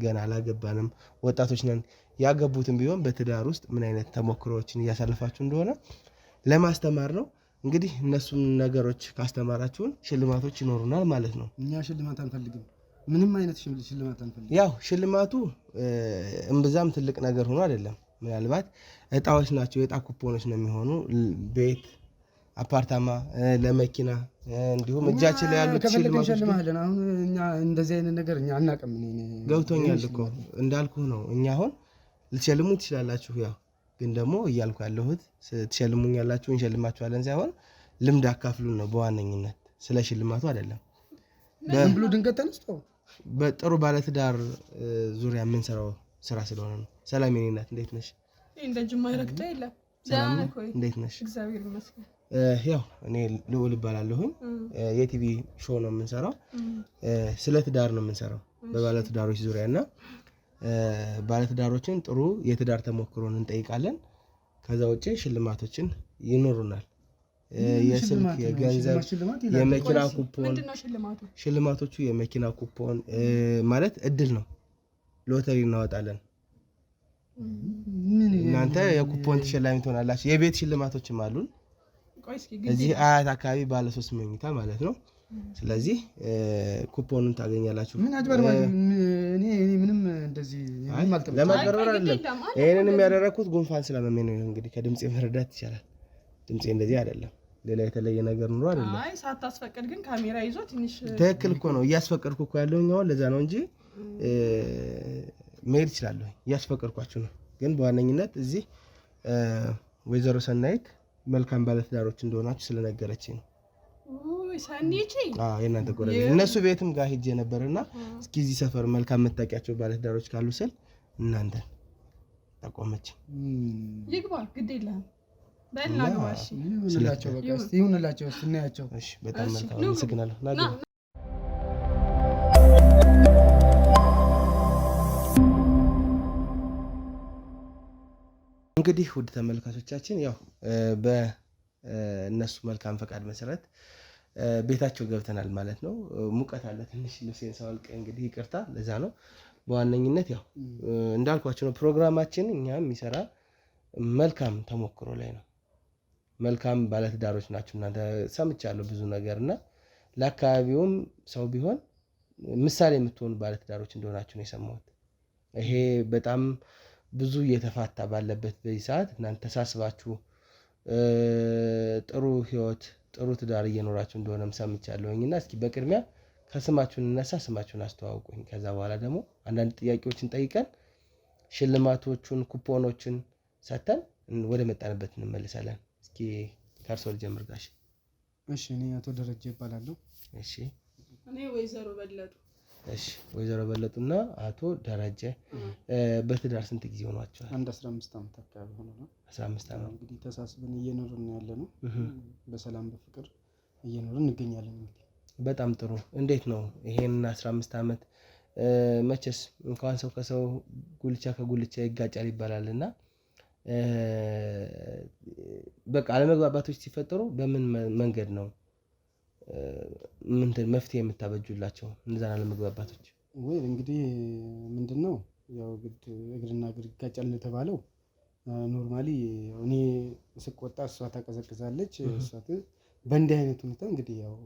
ገና አላገባንም ወጣቶች ነን፣ ያገቡትም ቢሆን በትዳር ውስጥ ምን አይነት ተሞክሮዎችን እያሳለፋችሁ እንደሆነ ለማስተማር ነው። እንግዲህ እነሱም ነገሮች ካስተማራችሁን ሽልማቶች ይኖሩናል ማለት ነው። እኛ ሽልማት አንፈልግም፣ ምንም አይነት ሽልማት አንፈልግም። ያው ሽልማቱ እምብዛም ትልቅ ነገር ሆኖ አይደለም። ምናልባት እጣዎች ናቸው፣ የእጣ ኩፖኖች ነው የሚሆኑ ቤት፣ አፓርታማ፣ ለመኪና እንዲሁም እጃችን ላይ ያሉት ሽልማቶች። አሁን እኛ እንደዚህ አይነት ነገር እኛ አናውቅም። ገብቶኛል እኮ እንዳልኩህ ነው። እኛ አሁን ልትሸልሙ ትችላላችሁ። ያው ግን ደግሞ እያልኩ ያለሁት ትሸልሙኝ ያላችሁ እንሸልማችኋለን ሳይሆን ልምድ አካፍሉን ነው በዋነኝነት፣ ስለ ሽልማቱ አይደለም። ብሎ ድንገት ተነስቶ በጥሩ ባለትዳር ዙሪያ የምንሰራው ስራ ስለሆነ ነው። ሰላም የኔ እናት እንዴት ነሽ? እንደ ጅማ ይረግጣ የለም። እንዴት ነሽ? እግዚአብሔር ይመስገን። ያው እኔ ልዑል እባላለሁኝ። የቲቪ ሾው ነው የምንሰራው። ስለ ትዳር ነው የምንሰራው በባለትዳሮች ዙሪያ እና ባለትዳሮችን ጥሩ የትዳር ተሞክሮን እንጠይቃለን። ከዛ ውጭ ሽልማቶችን ይኖሩናል። የስልክ፣ የገንዘብ፣ የመኪና ኩፖን። ሽልማቶቹ የመኪና ኩፖን ማለት እድል ነው። ሎተሪ እናወጣለን። እናንተ የኩፖን ተሸላሚ ትሆናላችሁ። የቤት ሽልማቶችም አሉን። እዚህ አያት አካባቢ ባለ 3 መኝታ ማለት ነው። ስለዚህ ኩፖኑን ታገኛላችሁ። ምን አጭበርባሪ እኔ ምንም እንደዚህ ለማጭበርበር አይደለም። ይሄንን የሚያደርኩት ጉንፋን ስለመመኝ ነው። እንግዲህ ከድምጼ መረዳት ይቻላል። ድምጼ እንደዚህ አይደለም፣ ሌላ የተለየ ነገር ኑሮ አይደለም። አይ ሳታስፈቅድ ግን ካሜራ ይዞ ትንሽ ትክክል እኮ ነው። እያስፈቀድኩ እኮ ያለሁኝ አሁን ለዛ ነው እንጂ መሄድ እችላለሁ። እያስፈቀድኳችሁ ነው። ግን በዋነኝነት እዚህ ወይዘሮ ሰናይት መልካም ባለትዳሮች እንደሆናችሁ ስለነገረችኝ ነው። ሰኒቺ የእናንተ ጎረቤት እነሱ ቤትም ጋር ሄጄ ነበርና እስኪ እዚህ ሰፈር መልካም የምታውቂያቸው ባለትዳሮች ካሉ ስል እናንተን ጠቆመች። ይግባ ግድ የለህም በልና ግባሽ ስለላቸው በቃ እስቲ ይሁንላቸው እናያቸው። እሺ በጣም መልካም አመሰግናለሁ። ናግባ እንግዲህ ውድ ተመልካቾቻችን ያው በእነሱ መልካም ፈቃድ መሰረት ቤታቸው ገብተናል ማለት ነው። ሙቀት አለ ትንሽ ልብሴን ሳወልቅ እንግዲህ ይቅርታ ለዛ ነው። በዋነኝነት ያው እንዳልኳችሁ ነው ፕሮግራማችን እኛ የሚሰራ መልካም ተሞክሮ ላይ ነው። መልካም ባለትዳሮች ናችሁ እናንተ ሰምቻለሁ ብዙ ነገርና ለአካባቢውም ሰው ቢሆን ምሳሌ የምትሆኑ ባለትዳሮች እንደሆናችሁ ነው የሰማሁት። ይሄ በጣም ብዙ እየተፋታ ባለበት በዚህ ሰዓት እናንተ ተሳስባችሁ ጥሩ ህይወት ጥሩ ትዳር እየኖራችሁ እንደሆነም ሰምቻለሁኝና እስኪ በቅድሚያ ከስማችሁን እንነሳ፣ ስማችሁን አስተዋውቁኝ። ከዛ በኋላ ደግሞ አንዳንድ ጥያቄዎችን ጠይቀን ሽልማቶቹን ኩፖኖችን ሰተን ወደ መጣንበት እንመልሳለን። እስኪ ከርሶ ልጀምር ጋሽ። እሺ እኔ አቶ ደረጀ እባላለሁ። እሺ እኔ ወይዘሮ በለጡ። እሺ ወይዘሮ በለጡና አቶ ደረጀ በትዳር ስንት ጊዜ ሆኗቸዋል? አንድ 15 ዓመት አካባቢ ሆኗል። 15 ዓመት እንግዲህ ተሳስበን እየኖርን ያለ ነው። በሰላም በፍቅር እየኖርን እንገኛለን። እንግዲህ በጣም ጥሩ። እንዴት ነው ይሄን 15 ዓመት መቼስ እንኳን ሰው ከሰው ጉልቻ ከጉልቻ ይጋጫል ይባላልና በቃ አለመግባባቶች ሲፈጠሩ በምን መንገድ ነው መፍትሄ የምታበጁላቸው እነዛን አለመግባባቶች? ወይ እንግዲህ ምንድነው ያው ግድ እግርና እግር ይጋጫል የተባለው ኖርማሊ እኔ ስቆጣ እሷ ታቀዘቅዛለች። እሷ በእንዲህ አይነት ሁኔታ እንግዲህ ያው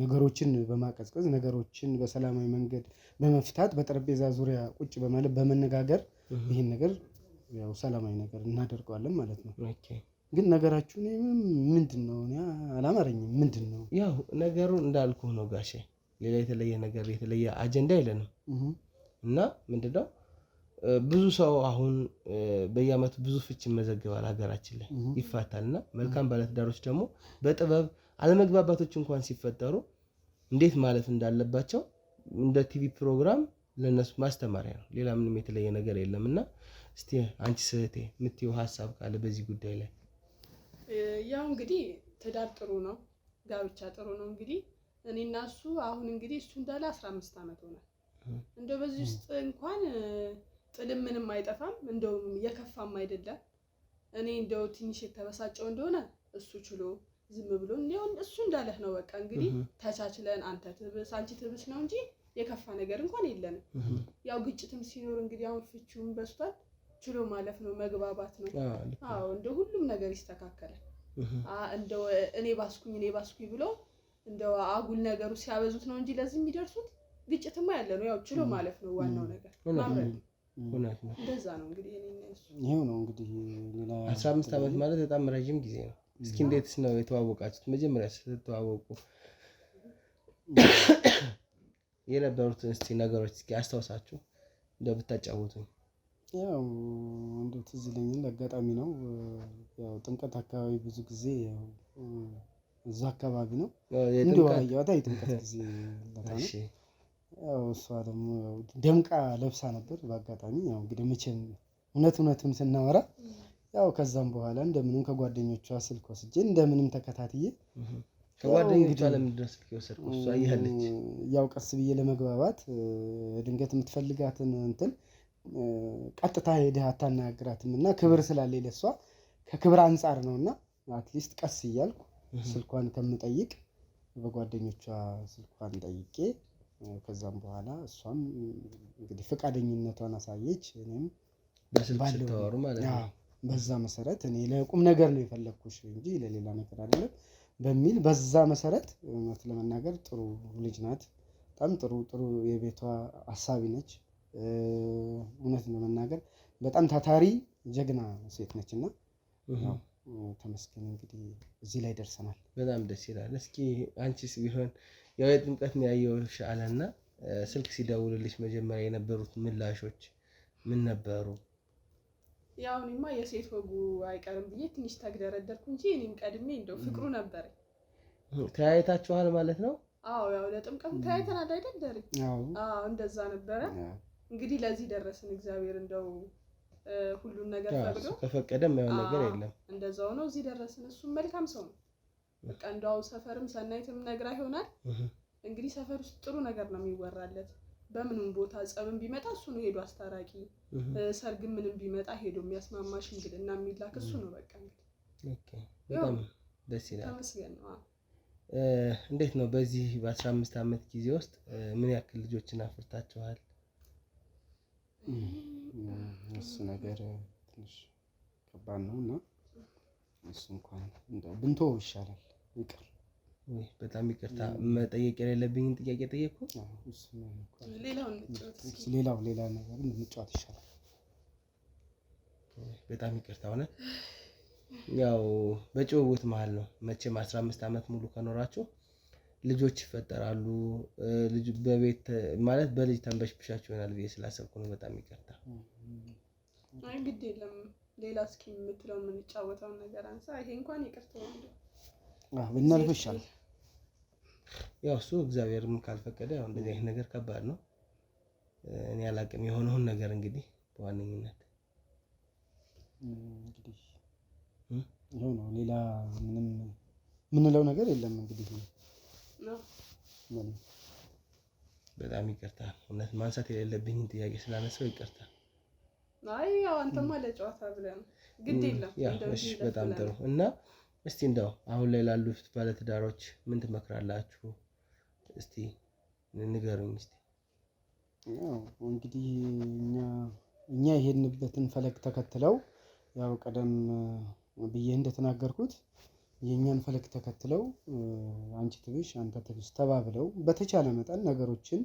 ነገሮችን በማቀዝቀዝ ነገሮችን በሰላማዊ መንገድ በመፍታት በጠረጴዛ ዙሪያ ቁጭ በማለት በመነጋገር ይሄን ነገር ያው ሰላማዊ ነገር እናደርገዋለን ማለት ነው። ኦኬ ግን ነገራችሁ ምንድነው? እኔ አላማረኝም። ምንድነው? ያው ነገሩ እንዳልኩህ ነው ጋሼ፣ ሌላ የተለየ ነገር የተለየ አጀንዳ የለንም። እና ምንድነው ብዙ ሰው አሁን በየአመቱ ብዙ ፍች ይመዘገባል ሀገራችን ላይ ይፋታልና መልካም ባለትዳሮች ደግሞ በጥበብ አለመግባባቶች እንኳን ሲፈጠሩ እንዴት ማለፍ እንዳለባቸው እንደ ቲቪ ፕሮግራም ለነሱ ማስተማሪያ ነው። ሌላ ምንም የተለየ ነገር የለምና እስቲ አንቺ ስህቴ የምትይው ሀሳብ ካለ በዚህ ጉዳይ ላይ። ያው እንግዲህ ትዳር ጥሩ ነው፣ ጋብቻ ጥሩ ነው። እንግዲህ እኔና እሱ አሁን እንግዲህ እሱ እንዳለ 15 ዓመት ሆነ። እንደው በዚህ ውስጥ እንኳን ጥልም ምንም አይጠፋም፣ እንደውም የከፋም አይደለም። እኔ እንደው ትንሽ የተበሳጨው እንደሆነ እሱ ችሎ ዝም ብሎ እንደው እሱ እንዳለህ ነው። በቃ እንግዲህ ተቻችለን አንተ ትብስ አንቺ ትብስ ነው እንጂ የከፋ ነገር እንኳን የለንም። ያው ግጭትም ሲኖር እንግዲህ አሁን ፍቺውም በስቷል፣ ችሎ ማለፍ ነው፣ መግባባት ነው። አዎ እንደው ሁሉም ነገር ይስተካከላል። እንደው እኔ ባስኩኝ ብሎ እንደው አጉል ነገሩ ሲያበዙት ነው እንጂ ለዚህ የሚደርሱት ግጭትማ ያለ ነው። ያው ችሎ ማለፍ ነው ዋናው ነገር። እውነት ነው። እንደዛ ነው እንግዲህ ይሄው ነው እንግዲህ። ሌላ 15 ዓመት ማለት በጣም ረጅም ጊዜ ነው። እስኪ እንዴትስ ነው የተዋወቃችሁት? መጀመሪያ ስትተዋወቁ የነበሩትን እስቲ ነገሮች እስኪ አስታውሳችሁ እንደው ብታጫውቱኝ። ያው እንደው ትዝ ይለኛል አጋጣሚ ነው። ያው ጥምቀት አካባቢ ብዙ ጊዜ ያው እዛ አካባቢ ነው እንደው አያወጣ የጥምቀት ጊዜ ነው። ያው እሷ ደግሞ ደምቃ ለብሳ ነበር በአጋጣሚ። ያው እንግዲህ መቼም እውነቱን ስናወራ ያው ከዛም በኋላ እንደምንም ከጓደኞቿ ስልክ ወስጄ እንደምንም ተከታትዬ ከጓደኞቿ ለምንድነው ስልክ የወሰድኩት? እሷ እያለች ያው ቀስ ብዬ ለመግባባት ድንገት የምትፈልጋትን እንትን ቀጥታ ሄደህ አታናግራትም እና ክብር ስላለኝ ለሷ ከክብር አንጻር ነውና አትሊስት ቀስ እያልኩ ስልኳን ከምጠይቅ በጓደኞቿ ስልኳን ጠይቄ ከዛም በኋላ እሷም እንግዲህ ፈቃደኝነቷን አሳየች። እኔም በስልክ ተዋወሩ ማለት ነው። በዛ መሰረት እኔ ለቁም ነገር ነው የፈለኩሽ እንጂ ለሌላ ነገር አይደለም በሚል በዛ መሰረት እውነት ለመናገር ጥሩ ልጅ ናት። በጣም ጥሩ የቤቷ አሳቢ ነች። እውነት ለመናገር በጣም ታታሪ ጀግና ሴት ነችና ያው ተመስገን እንግዲህ እዚህ ላይ ደርሰናል። በጣም ደስ ይላል። እስኪ አንቺስ ቢሆን ያው የጥምቀት ነው ያየሁሽ አለና ስልክ ሲደውልልሽ መጀመሪያ የነበሩት ምላሾች ምን ነበሩ? ያው እኔማ የሴት ወጉ አይቀርም ብዬ ትንሽ ተግደረደርኩ እንጂ እኔም ቀድሜ እንደው ፍቅሩ ነበር። ተያይታችኋል ማለት ነው? አዎ ያው ለጥምቀት ተያይተናል አይደል? አዎ እንደዛ ነበረ። እንግዲህ ለዚህ ደረስን። እግዚአብሔር እንደው ሁሉን ነገር ፈቅዶ ከፈቀደም ያው ነገር የለም እንደዛው ነው እዚህ ደረስን። እሱም መልካም ሰው ነው። በቃ እንደው ሰፈርም ሰናይትም ነግራ ይሆናል እንግዲህ ሰፈር ውስጥ ጥሩ ነገር ነው የሚወራለት። በምንም ቦታ ጸብም ቢመጣ እሱ ነው ሄዶ አስታራቂ፣ ሰርግም ምንም ቢመጣ ሄዶ የሚያስማማሽ እንግዲና የሚላክ እሱ ነው። በቃ እንግዲህ በጣም ደስ ይላል። ተመስገን ነው። እንዴት ነው በዚህ በ15 ዓመት ጊዜ ውስጥ ምን ያክል ልጆችን አፍርታችኋል? እሱ ነገር ትንሽ ከባድ ነውና እሱ እንኳን እንደው ብንተው ይሻላል። ይቅር በጣም ይቅርታ። መጠየቅ የሌለብኝን ጥያቄ ጠየቅኩ። ሌላ ነገር እንጫወት ይሻላል። በጣም ይቅርታ ሆነ። ያው በጭውውት መሀል ነው መቼም 15 ዓመት ሙሉ ከኖራችሁ ልጆች ይፈጠራሉ። ልጅ በቤት ማለት በልጅ ተንበሽብሻችሁ ይሆናል ብዬ ስላሰብኩ ነው። በጣም ይቅርታ። አይ ግድ የለም። ሌላ እስኪ የምትለው የምንጫወተውን ነገር አንሳ። ይሄ እንኳን ይቅርታ ነው። ብናልፍ ይሻላል። ያው እሱ እግዚአብሔርም ካልፈቀደ ያው እንደዚህ አይነት ነገር ከባድ ነው። እኔ አላቅም የሆነውን ነገር እንግዲህ በዋነኝነት እንግዲህ ይሄው ነው። ሌላ ምንም ምንለው ነገር የለም እንግዲህ ነው። በጣም ይቅርታ። እውነት ማንሳት የሌለብኝን ጥያቄ ስላነሳው ይቅርታ። አይ ያው አንተማ ለጨዋታ ብለህ ነው። ግድ የለም። እሺ በጣም ጥሩ። እና እስቲ እንደው አሁን ላይ ላሉት ባለትዳሮች ምን ትመክራላችሁ? እስቲ ንገሩኝ እስቲ። ያው እንግዲህ እኛ የሄድንበትን ፈለግ ተከትለው ያው ቀደም ብዬ እንደተናገርኩት የኛን ፈለግ ተከትለው አንቺ ትብሽ አንተ ትብስ ተባብለው በተቻለ መጠን ነገሮችን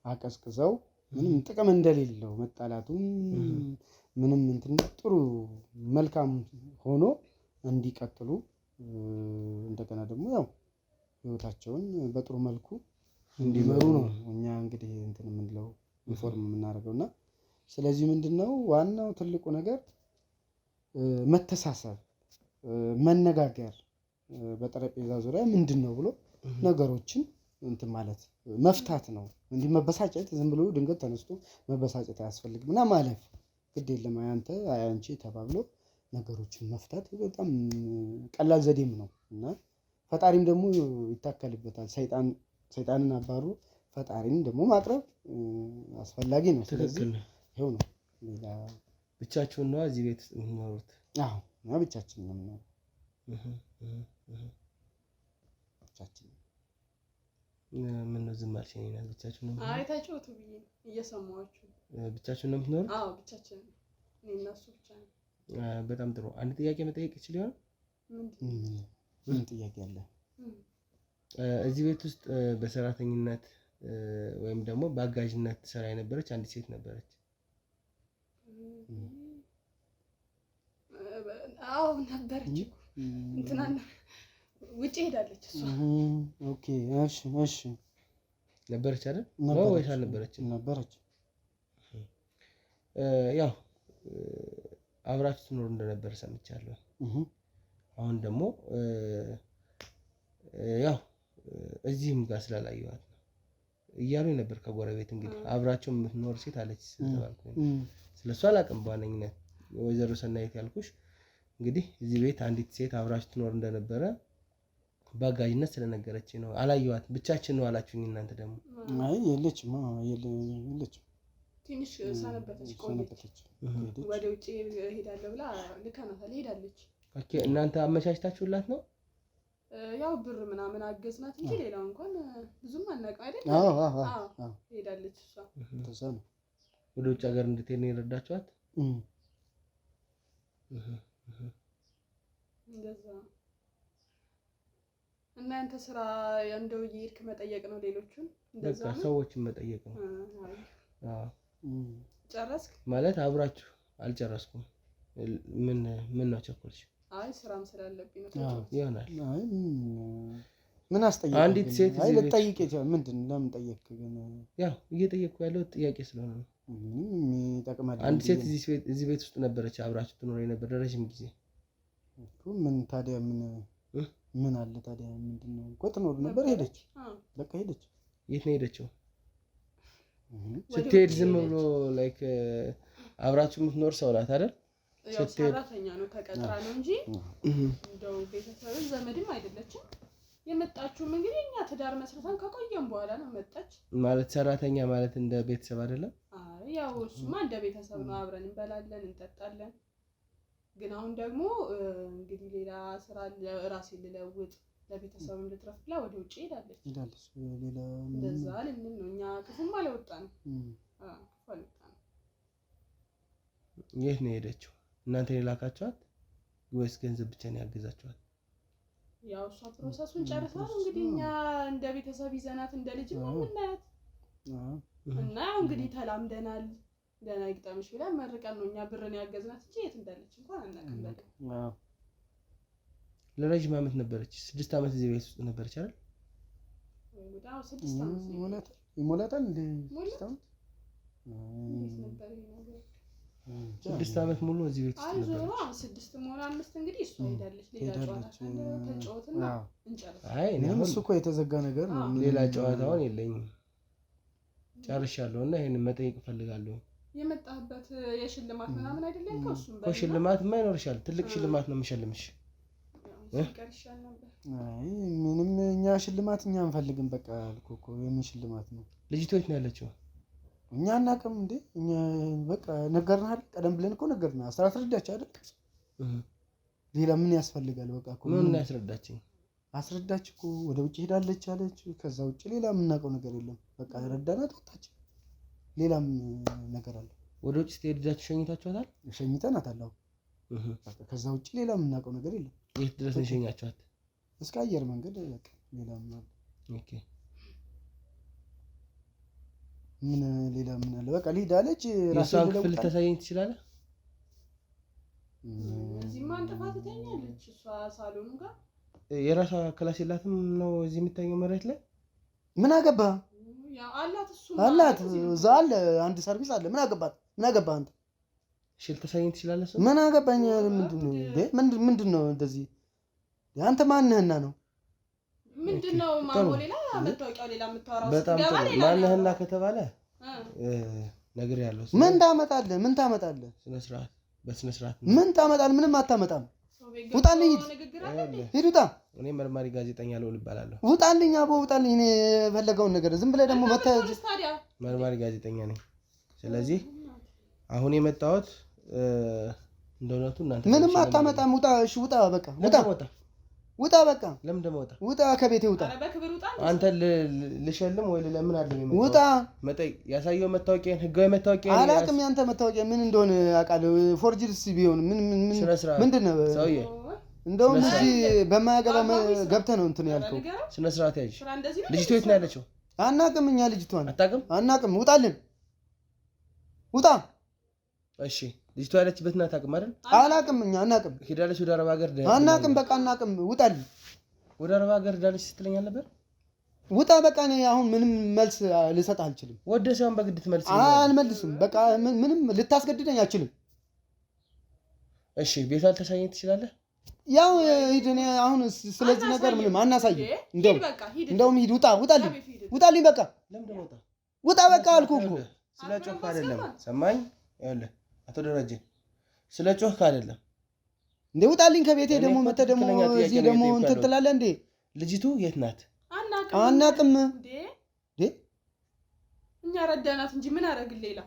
አቀዝቅዘው ምንም ጥቅም እንደሌለው መጣላቱም ምንም እንትን ጥሩ መልካም ሆኖ እንዲቀጥሉ እንደገና ደግሞ ያው ህይወታቸውን በጥሩ መልኩ እንዲመሩ ነው እኛ እንግዲህ እንትን የምንለው ኢንፎርም የምናደርገውና ስለዚህ ምንድነው ዋናው ትልቁ ነገር መተሳሰብ፣ መነጋገር በጠረጴዛ ዙሪያ ምንድነው ብሎ ነገሮችን እንትን ማለት መፍታት ነው። እንዲህ መበሳጨት ዝም ብሎ ድንገት ተነስቶ መበሳጨት አያስፈልግም እና ማለፍ ግድ የለም። አንተ አንቺ ተባብሎ ነገሮችን መፍታት በጣም ቀላል ዘዴም ነው እና ፈጣሪም ደግሞ ይታከልበታል። ሰይጣንን አባሩ ፈጣሪን ደግሞ ማቅረብ አስፈላጊ ነው። ስለዚህ ይኸው ነው። ሌላ ብቻችሁን ነው እዚህ ቤት የምትኖሩት? አዎ እና ብቻችን ነው የምንኖረው። ብቻችን ምን ነው ዝም አልሽኝ? ብቻችሁ ነው? አይ ተጫወቱ ብዬ እየሰማኋችሁ። ብቻችሁን ነው የምትኖሩት? አዎ ብቻችን ነው። እኔ እና እሱ ብቻ ነው። በጣም ጥሩ። አንድ ጥያቄ መጠየቅ ይችል ይሆን? ምን ጥያቄ አለ? እዚህ ቤት ውስጥ በሰራተኝነት ወይም ደግሞ በአጋዥነት ስራ የነበረች አንዲት ሴት ነበረች። አዎ ነበረች። እንትና ውጪ ሄዳለች እሷ። ኦኬ እሺ እሺ። ነበረች አይደል? ወይስ አልነበረችም? ነበረች። ያው አብራችሁ ትኖር እንደነበር ሰምቻለሁ። አሁን ደግሞ ያው እዚህም ጋር ስላላየኋት ነው እያሉኝ ነበር ከጎረቤት። እንግዲህ አብራቸው የምትኖር ሴት አለች ስለተባልኩኝ ስለሷ አላውቅም። በዋነኝነት ወይዘሮ ሰናይት ያልኩሽ እንግዲህ እዚህ ቤት አንዲት ሴት አብራችሁ ትኖር እንደነበረ በአጋዥነት ስለነገረች ነው። አላየኋት፣ ብቻችን ነው አላችሁኝ እናንተ ደግሞ። አይ የለችም፣ የለችም። ትንሽ ሰነበተች፣ ቆየች። ወደ ውጭ ሄዳለሁ ብላ ልካናታል፣ ሄዳለች። ኦኬ እናንተ አመቻችታችሁላት ነው? ያው ብር ምናምን አገዝናት እንጂ ሌላው እንኳን ብዙም አናውቅም አይደል? አዎ ሄዳለች እሷ። ተዛ ነው ወደ ውጭ ሀገር እንድትሄድ ነው የረዳችኋት? እንደዛ። እና አንተ ስራ እንደው እየሄድክ መጠየቅ ነው ሌሎቹን? እንደዛ በቃ ሰዎችን መጠየቅ ነው። አዎ ጨረስክ ማለት? አብራችሁ አልጨረስኩም። ምን ነው ቸኮልሽ? አይ ስራም ስላለብኝ ነው ይሆናል። አይ ምን አስጠየቅ? አንዲት ሴት አይ ልጠይቅ ይችላል። ምንድን ለምን ጠየቅ? ግን ያው እየጠየቅኩ ያለው ጥያቄ ስለሆነ ነው። ይጠቅማል። አንድ ሴት እዚህ ቤት ውስጥ ነበረች፣ አብራችሁ ትኖር የነበረ ረጅም ጊዜ። ምን ታዲያ ምን አለ ታዲያ? ምንድነው እኮ ትኖር ነበር። ሄደች፣ በቃ ሄደች። የት ነው ሄደችው? ስትሄድ ዝም ብሎ ላይክ አብራችሁ የምትኖር ሰው ናት አይደል? ያው ሰራተኛ ነው ተቀጥራ ነው እንጂ እንደው ቤተሰብ ዘመድም አይደለችም። የመጣችውም እንግዲህ እኛ ትዳር መስርተን ከቆየን በኋላ ነው መጣች። ማለት ሰራተኛ ማለት እንደ ቤተሰብ አይደለም? አይ ያው እሱማ እንደ ቤተሰብ ነው። አብረን እንበላለን፣ እንጠጣለን። ግን አሁን ደግሞ እንግዲህ ሌላ ስራ ራሴን ልለውጥ ለቤተሰብ ልትረፍ ብላ ወደ ውጭ ሄዳለች። ሌላ እንደዛ ልንል ነው እኛ። ክፉም አልወጣንም። ክፉ አልወጣንም። የት ነው ሄደችው? እናንተ የላካችኋት ወይስ ገንዘብ ብቻ ነው ያገዛችኋት? ያው እሷ ፕሮሰሱን ጨርሳ ነው እንግዲህ እኛ እንደ ቤተሰብ ይዘናት እንደ ልጅ ነው የምናያት። እና ያው እንግዲህ ተላምደናል። ደህና ይግጠምሽ ብለን መርቀን ነው እኛ ብርን ያገዝናት እንጂ የት እንዳለች እንኳን አናውቅም። በቃ ለረጅም ዓመት ነበረች። 6 ዓመት እዚህ ቤት ውስጥ ነበረች አይደል? ወዳው 6 ዓመት ይሞላታል እንዴ? 6 ዓመት ነበር ይሄ 6 ዓመት ሙሉ እዚህ ቤት ውስጥ ነበረች። አይዞህ 6 ሞላ 5 እንግዲህ እሷ ሄዳለች። ሌላ ጨዋታ ተጫወትና እንጨርስ። አይ እኔም እሱ እኮ የተዘጋ ነገር ነው። ሌላ ጨዋታውን የለኝም ጨርሻለሁና ይሄንን መጠየቅ እፈልጋለሁ። የመጣህበት የሽልማት ምናምን አይደለም ከሱም በላይ ሽልማት ማይኖርሻል። ትልቅ ሽልማት ነው የምሸልምሽ። አይ ምንም እኛ ሽልማት እኛ አንፈልግም። በቃ አልኩህ እኮ የምን ሽልማት ነው? ልጅቷ የት ነው ያለችው? እኛ አናውቅም እንዴ? እኛ በቃ ነገርንህ አይደል? ቀደም ብለን እኮ ነገርንህ። አስረዳች አይደል? ሌላ ምን ያስፈልጋል? በቃ እኮ ምን ያስረዳችኝ? አስረዳች እኮ ወደ ውጭ ሄዳለች አለች። ከዛ ውጭ ሌላ የምናውቀው ነገር የለም። በቃ ረዳናት፣ ወጣች። ሌላም ነገር አለ? ወደ ውጭ ስትሄድ ሄዳችሁ ሸኝታችኋታል? ሸኝተናታል። በቃ ከዛ ውጭ ሌላ የምናውቀው ነገር የለም። የት ድረስ ነው የሸኛችኋት? እስከ አየር መንገድ። በቃ ሌላ ምን አለ? ኦኬ ምን ሌላ ምን አለ? በቃ ልሂድ አለች። ራሷን ክፍል ልታሳየኝ ትችላለህ? እዚህ ማን ጥፋት ትተኛለች? እሷ ሳሎኑ ጋር የራሷ ክላስ የላትም ነው እዚህ የምታኘው መሬት ላይ? ምን አገባ? ያው አላት፣ እሱ አላት፣ እዛ አለ አንድ ሰርቪስ አለ። ምን አገባት? ምን አገባ አንተ? እሺ ልታሳየኝ ትችላለህ? ምን አገባኝ? ምንድነው እንዴ? ምንድነው እንደዚህ? አንተ ማንህና ነው? ምንድነው ማሞ? ሌላ መታወቂያው ሌላ የምታወራው በጣም ማንህና ከተባለ ነገር ያለው ምን ታመጣለህ? ምን ታመጣለህ? ስነ ስርዓት በስነ ስርዓት ምን ታመጣል? ምንም አታመጣም። ውጣልኝ፣ ሂድ ውጣ። እኔ መርማሪ ጋዜጠኛ ልውል እባላለሁ። ውጣልኝ፣ አቦ ውጣልኝ። እኔ የፈለገውን ነገር ዝም ብለህ ደግሞ መተህ መርማሪ ጋዜጠኛ ነኝ። ስለዚህ አሁን የመጣሁት እንደ እውነቱ እናንተ ምንም አታመጣም። ውጣ፣ እሺ ውጣ፣ በቃ ውጣ፣ ውጣ፣ በቃ ለምን ደሞ ወጣ? ውጣ፣ ከቤቴ ውጣ። አንተ ልሸልም ወይ ለምን አይደለም የመጣው? ውጣ። መጣይ ያሳየው መታወቂያን ህጋዊ መታወቂያን አላውቅም። ያንተ መታወቂያ ምን እንደሆነ አውቃለሁ። ፎርጅርስ ቢሆን ምንድን ነው ሰውዬ? እንደውም እዚህ በማያገባ ገብተህ ነው እንትን ያልከው። ስነ ስርዓት ያዥ። ልጅቷ የት ነው ያለችው? አናውቅም። እኛ ልጅቷን አታውቅም? አናውቅም። ውጣልን፣ ውጣ። እሺ ልጅቷ ያለችበትን አታውቅም አይደል? አላውቅም። እኛ አናውቅም። ሄዳለች ወደ አረብ ሀገር። አናውቅም። በቃ አናውቅም። ውጣልን። ወደ አረብ ሀገር ሄዳለች ስትለኝ ነበር። ውጣ በቃ። እኔ አሁን ምንም መልስ ልሰጥ አልችልም። ወደ ሳይሆን በግድ ትመልስ። አልመልስም። በቃ ምንም ልታስገድደኝ አልችልም። እሺ ቤቷ ልታሳየኝ ትችላለህ? ያው ሂድ። እኔ አሁን ስለዚህ ነገር ምንም አናሳይም። እንደውም ሂድ። ውጣ፣ ውጣልኝ፣ ውጣልኝ። በቃ ለምን ወጣ? ውጣ በቃ አልኩህ እኮ። ስለ ጮህ አይደለም ሰማኝ። ይኸውልህ አቶ ደረጀ ስለ ጮህ አይደለም እንዴ። ውጣልኝ ከቤቴ። ደግሞ መተህ ደግሞ እዚህ ደግሞ እንትን ትላለህ እንዴ? ልጅቱ የት ናት? አናውቅም። እንዴ እኛ ረዳናት እንጂ ምን አደረግን ሌላ?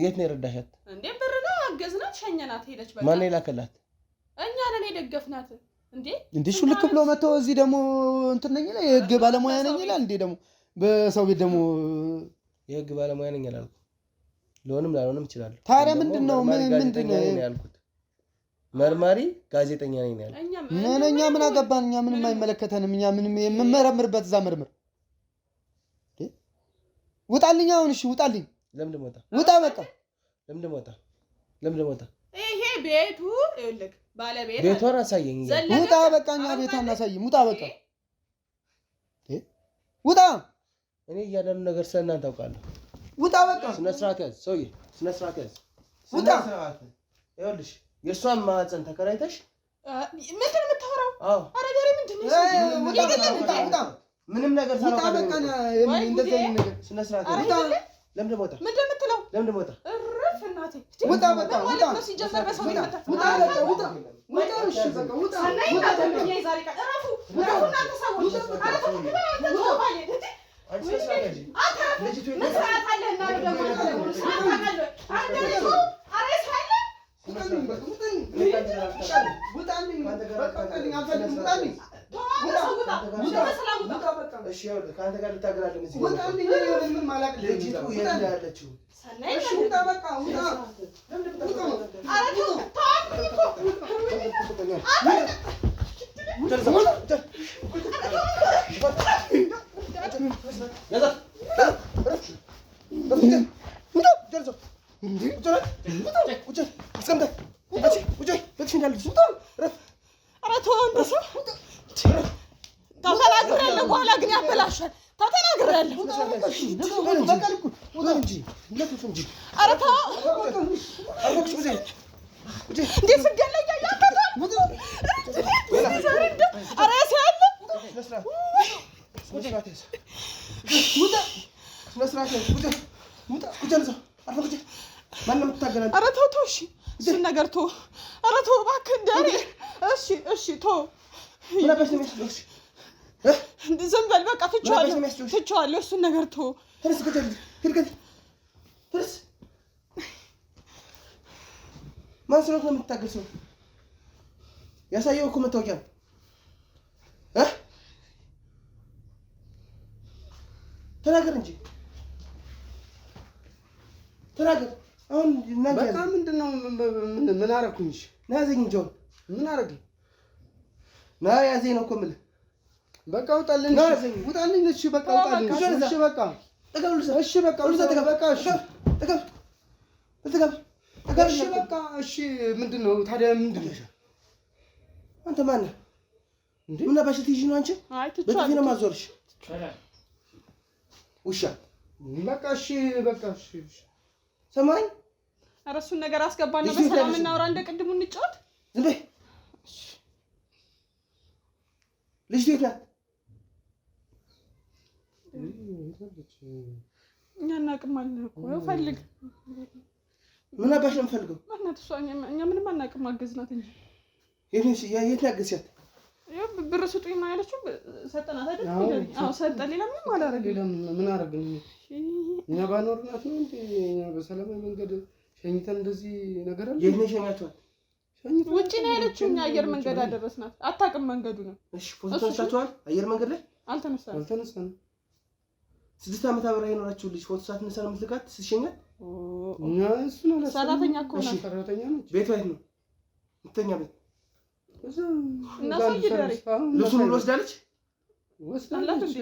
የት ነው የረዳሻት? እንዴ ብር ነው አገዝናት፣ ሸኘናት፣ ሄደች። በቃ ማን የላከላት? እኛ ነን የደገፍናት። እንዴ ሹልክ ብሎ መጥቶ እዚህ ደግሞ እንትን ነኝ ይላል። የህግ ባለሙያ ነኝ ይላል። እንዴ ደግሞ በሰው ቤት ደግሞ የህግ ባለሙያ ነኝ አላልኩም። ለሆንም ላልሆንም እችላለሁ። ታዲያ ምንድነው? ምንድነው ያልኩት? መርማሪ ጋዜጠኛ ነኝ ያልኩት። እኛ ምን አገባን? እኛ ምንም አይመለከተንም። እኛ ምንም የምመረምርበት እዛ ምርምር። ውጣልኝ አሁን። እሺ ውጣልኝ። ለምን ወጣ? ውጣ በቃ። ለምን ወጣ? ለምን ወጣ? ይሄ ቤቱ ይኸውልህ ባለቤት ቤቷን አሳየኝ። ውጣ በቃ። እኛ ቤት አናሳይም። ውጣ በቃ። ውጣ። እኔ እያንዳንዱ ነገር ስለእናንተ አውቃለሁ። ውጣ በቃ። ስነ ስርዓት ያዝ ሰውዬ፣ ስነ ስርዓት ያዝ። ውጣ። ይኸውልሽ የእሷን ማህፀን ተከራይተሽ ምንድን ነው የምታወራው? አዎ ኧረ ዛሬ ምንድን ነው? ውጣ። ምንም ነገር ሳላውቅ በቃ። እንደዚህ አይነት ነገር ስነ ስርዓት ያዝ። ለምን ወጣ? ምንድን ነው የምትለው? ለምን ወጣ? እረፍ እናቴ። ውጣ በቃ። ውጣ። ሲጀመር በሰው ውጣ በቃ። ውጣ። እሺ በቃ ውጣ። በኋላ ግን ያበላሻል። ተናግሬያለሁ። ኧረ ተው እንዴት ስገለኛ ያከታል። ኧረ ያሳያለ ኧረ ተው ተው። እሺ እሱን ነገር ተው። ኧረ ተው እባክህ እንደኔ። እሺ ተው። ዝም በል በቃ። ትቼዋለሁ። እሱን ነገር ተው። ማን ስለሆንክ ነው የምትታገሰው? ያሳየው እኮ መታወቂያ ነው። ተናገር እንጂ ተናገር። አሁን በቃ ምንድነው? ምን አደረኩኝ? እሺ ና ያዘኝ እንጂ አሁን ምን አደረግኝ? ና ያዘኝ ነው እኮ የምልህ። በቃ ውጣልኝ። ውጣልኝ። እሺ በቃ ውጣልኝ። እሺ በቃ እሺ በቃ በቃ እሺ በቃ እሺ። ምንድነው ታዲያ? ምንድነው? አንተ ማን ነህ እንዴ? ምን አባሽ ልትይዥ ነው አንቺ? በጥፊ ነው የማዞርሽ ውሻ። በቃ እሺ በቃ እሺ። ሰማኝ። ኧረ እሱን ነገር አስገባና በሰላም እናውራ። እንደ ቅድሙ እንጫወት። ዝም በይ። ልጅቱ የት ናት? እኛ እናቅም አለ እኮ ፈልግ። ምን አባሽ ነው የምፈልገው? ማናት እሷ? እኛ ምንም አናውቅም፣ አገዝናት እንጂ። የት ያገዝሻት? ብር ስጡኝ ነው ያለችው። ሰጠናት አይደል? አዎ ሰጠን። ሌላ ምንም አላደረግንም። ሌላ ምን አደረግን? እኛ ባኖርናት ነው እንዴ? እኛ በሰላማዊ መንገድ ሸኝተን እንደዚህ ነገር አለ። የት ነው ሸኛችኋት? ውጪ ነው ያለችው። እኛ አየር መንገድ አደረስናት። አታውቅም መንገዱ ነው። እሺ ፎቶ ተነሳችኋል? አየር መንገድ ላይ አልተነሳንም። 6 ዓመት አብራ የኖራችሁ ልጅ ፎቶ ሳትነሳ ነው የምትልካት ስትሸኛት? እኛ እሱ ነው ሰራተኛ እኮ ነው። ሰራተኛ ነች። ቤት ቤት ነው እንተኛ ቤት ልብሱን ሁሉ ወስዳለች። ወስዳለች።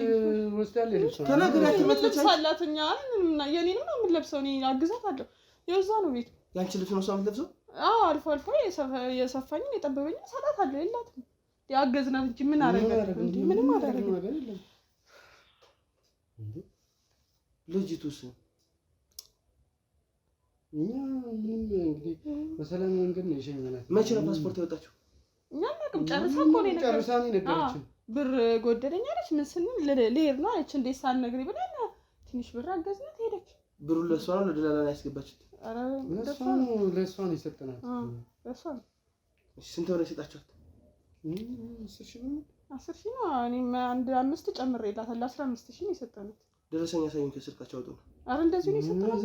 ተናገሪያት። ልብስ አላት። እኛ የኔንም ነው የምንለብሰው። እኔ አግዛታለሁ። የዛ ነው ቤቱ። ያንቺ ልብስ ነው እሷ የምትለብሰው? አዎ አልፎ አልፎ የሰፋኝን የጠበበኝን እሰጣታለሁ። የላትም ያገዝናት እንጂ ምን አደረገ እንዴ? ምንም አደረገ። ልጅቱስ እኛ ምንም እንግዲህ በሰላም መንገድ ነው የሸኘናት። መቼ ነው ፓስፖርት ያወጣችው? እኛ እናቅም። ጨርሳ እኮ ነው የነገረችን። ብር ጎደለኝ አለች። ምን ስንል ልሄድ ነው አለች። እንዴት ሳልነግሪኝ ብለን ትንሽ ብር አገዝናት ሄደች። ብሩን ለእሷ ነው ለደላላ ነው ያስገባችሁት? ኧረ ለእሷ ነው የሰጠናት። ለእሷ ነው። ስንት ብር የሰጣችኋት? 10 ሺህ ነው። እኔም አንድ 5 ጨምሬላታለሁ። 15 ሺህ ነው የሰጠናት። ደረሰኝ ያሳዩን ከስልካቸው አውጡ። ኧረ እንደዚህ ነው የሰጠናት።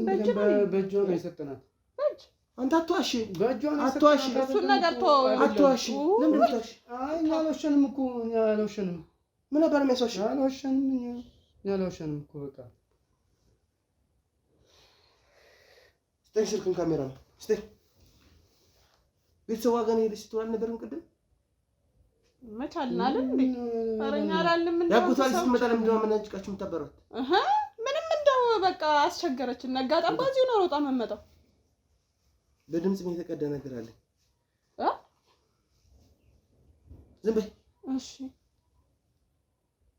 በእጇ ነው የሰጠናት። በእጅ አንተ አትዋሺ፣ በእጇ ነው አትዋሺ። እሱን ነገር ተወው። አትዋሺ። ለምን ብታሽ? አይ እኛ አልዋሸንም እኮ እኛ አልዋሸንም። ምን ነበር የሚያስዋሽ? አልዋሸንም እኛ አልዋሸንም እኮ በቃ። ስጠኝ ስልክን፣ ካሜራ ነው ስጠኝ። ቤተሰቧ ጋር ሄደሽ ስትውል አልነበረም ቅድም? መች አልን አይደል እንዴ? ኧረ እኛ አላልንም። ምን ያጎቷ ልጅ ስትመጣ ለምንድን ነው የምናጭቃችሁ የምታበሯት? ምንም እንደው በቃ አስቸገረችን። ነጋ ጠባ እዚሁ ነው ሮጣ የምትመጣው። በድምጽ ምን የተቀዳ ነገር አለ? ዝም በይ እሺ።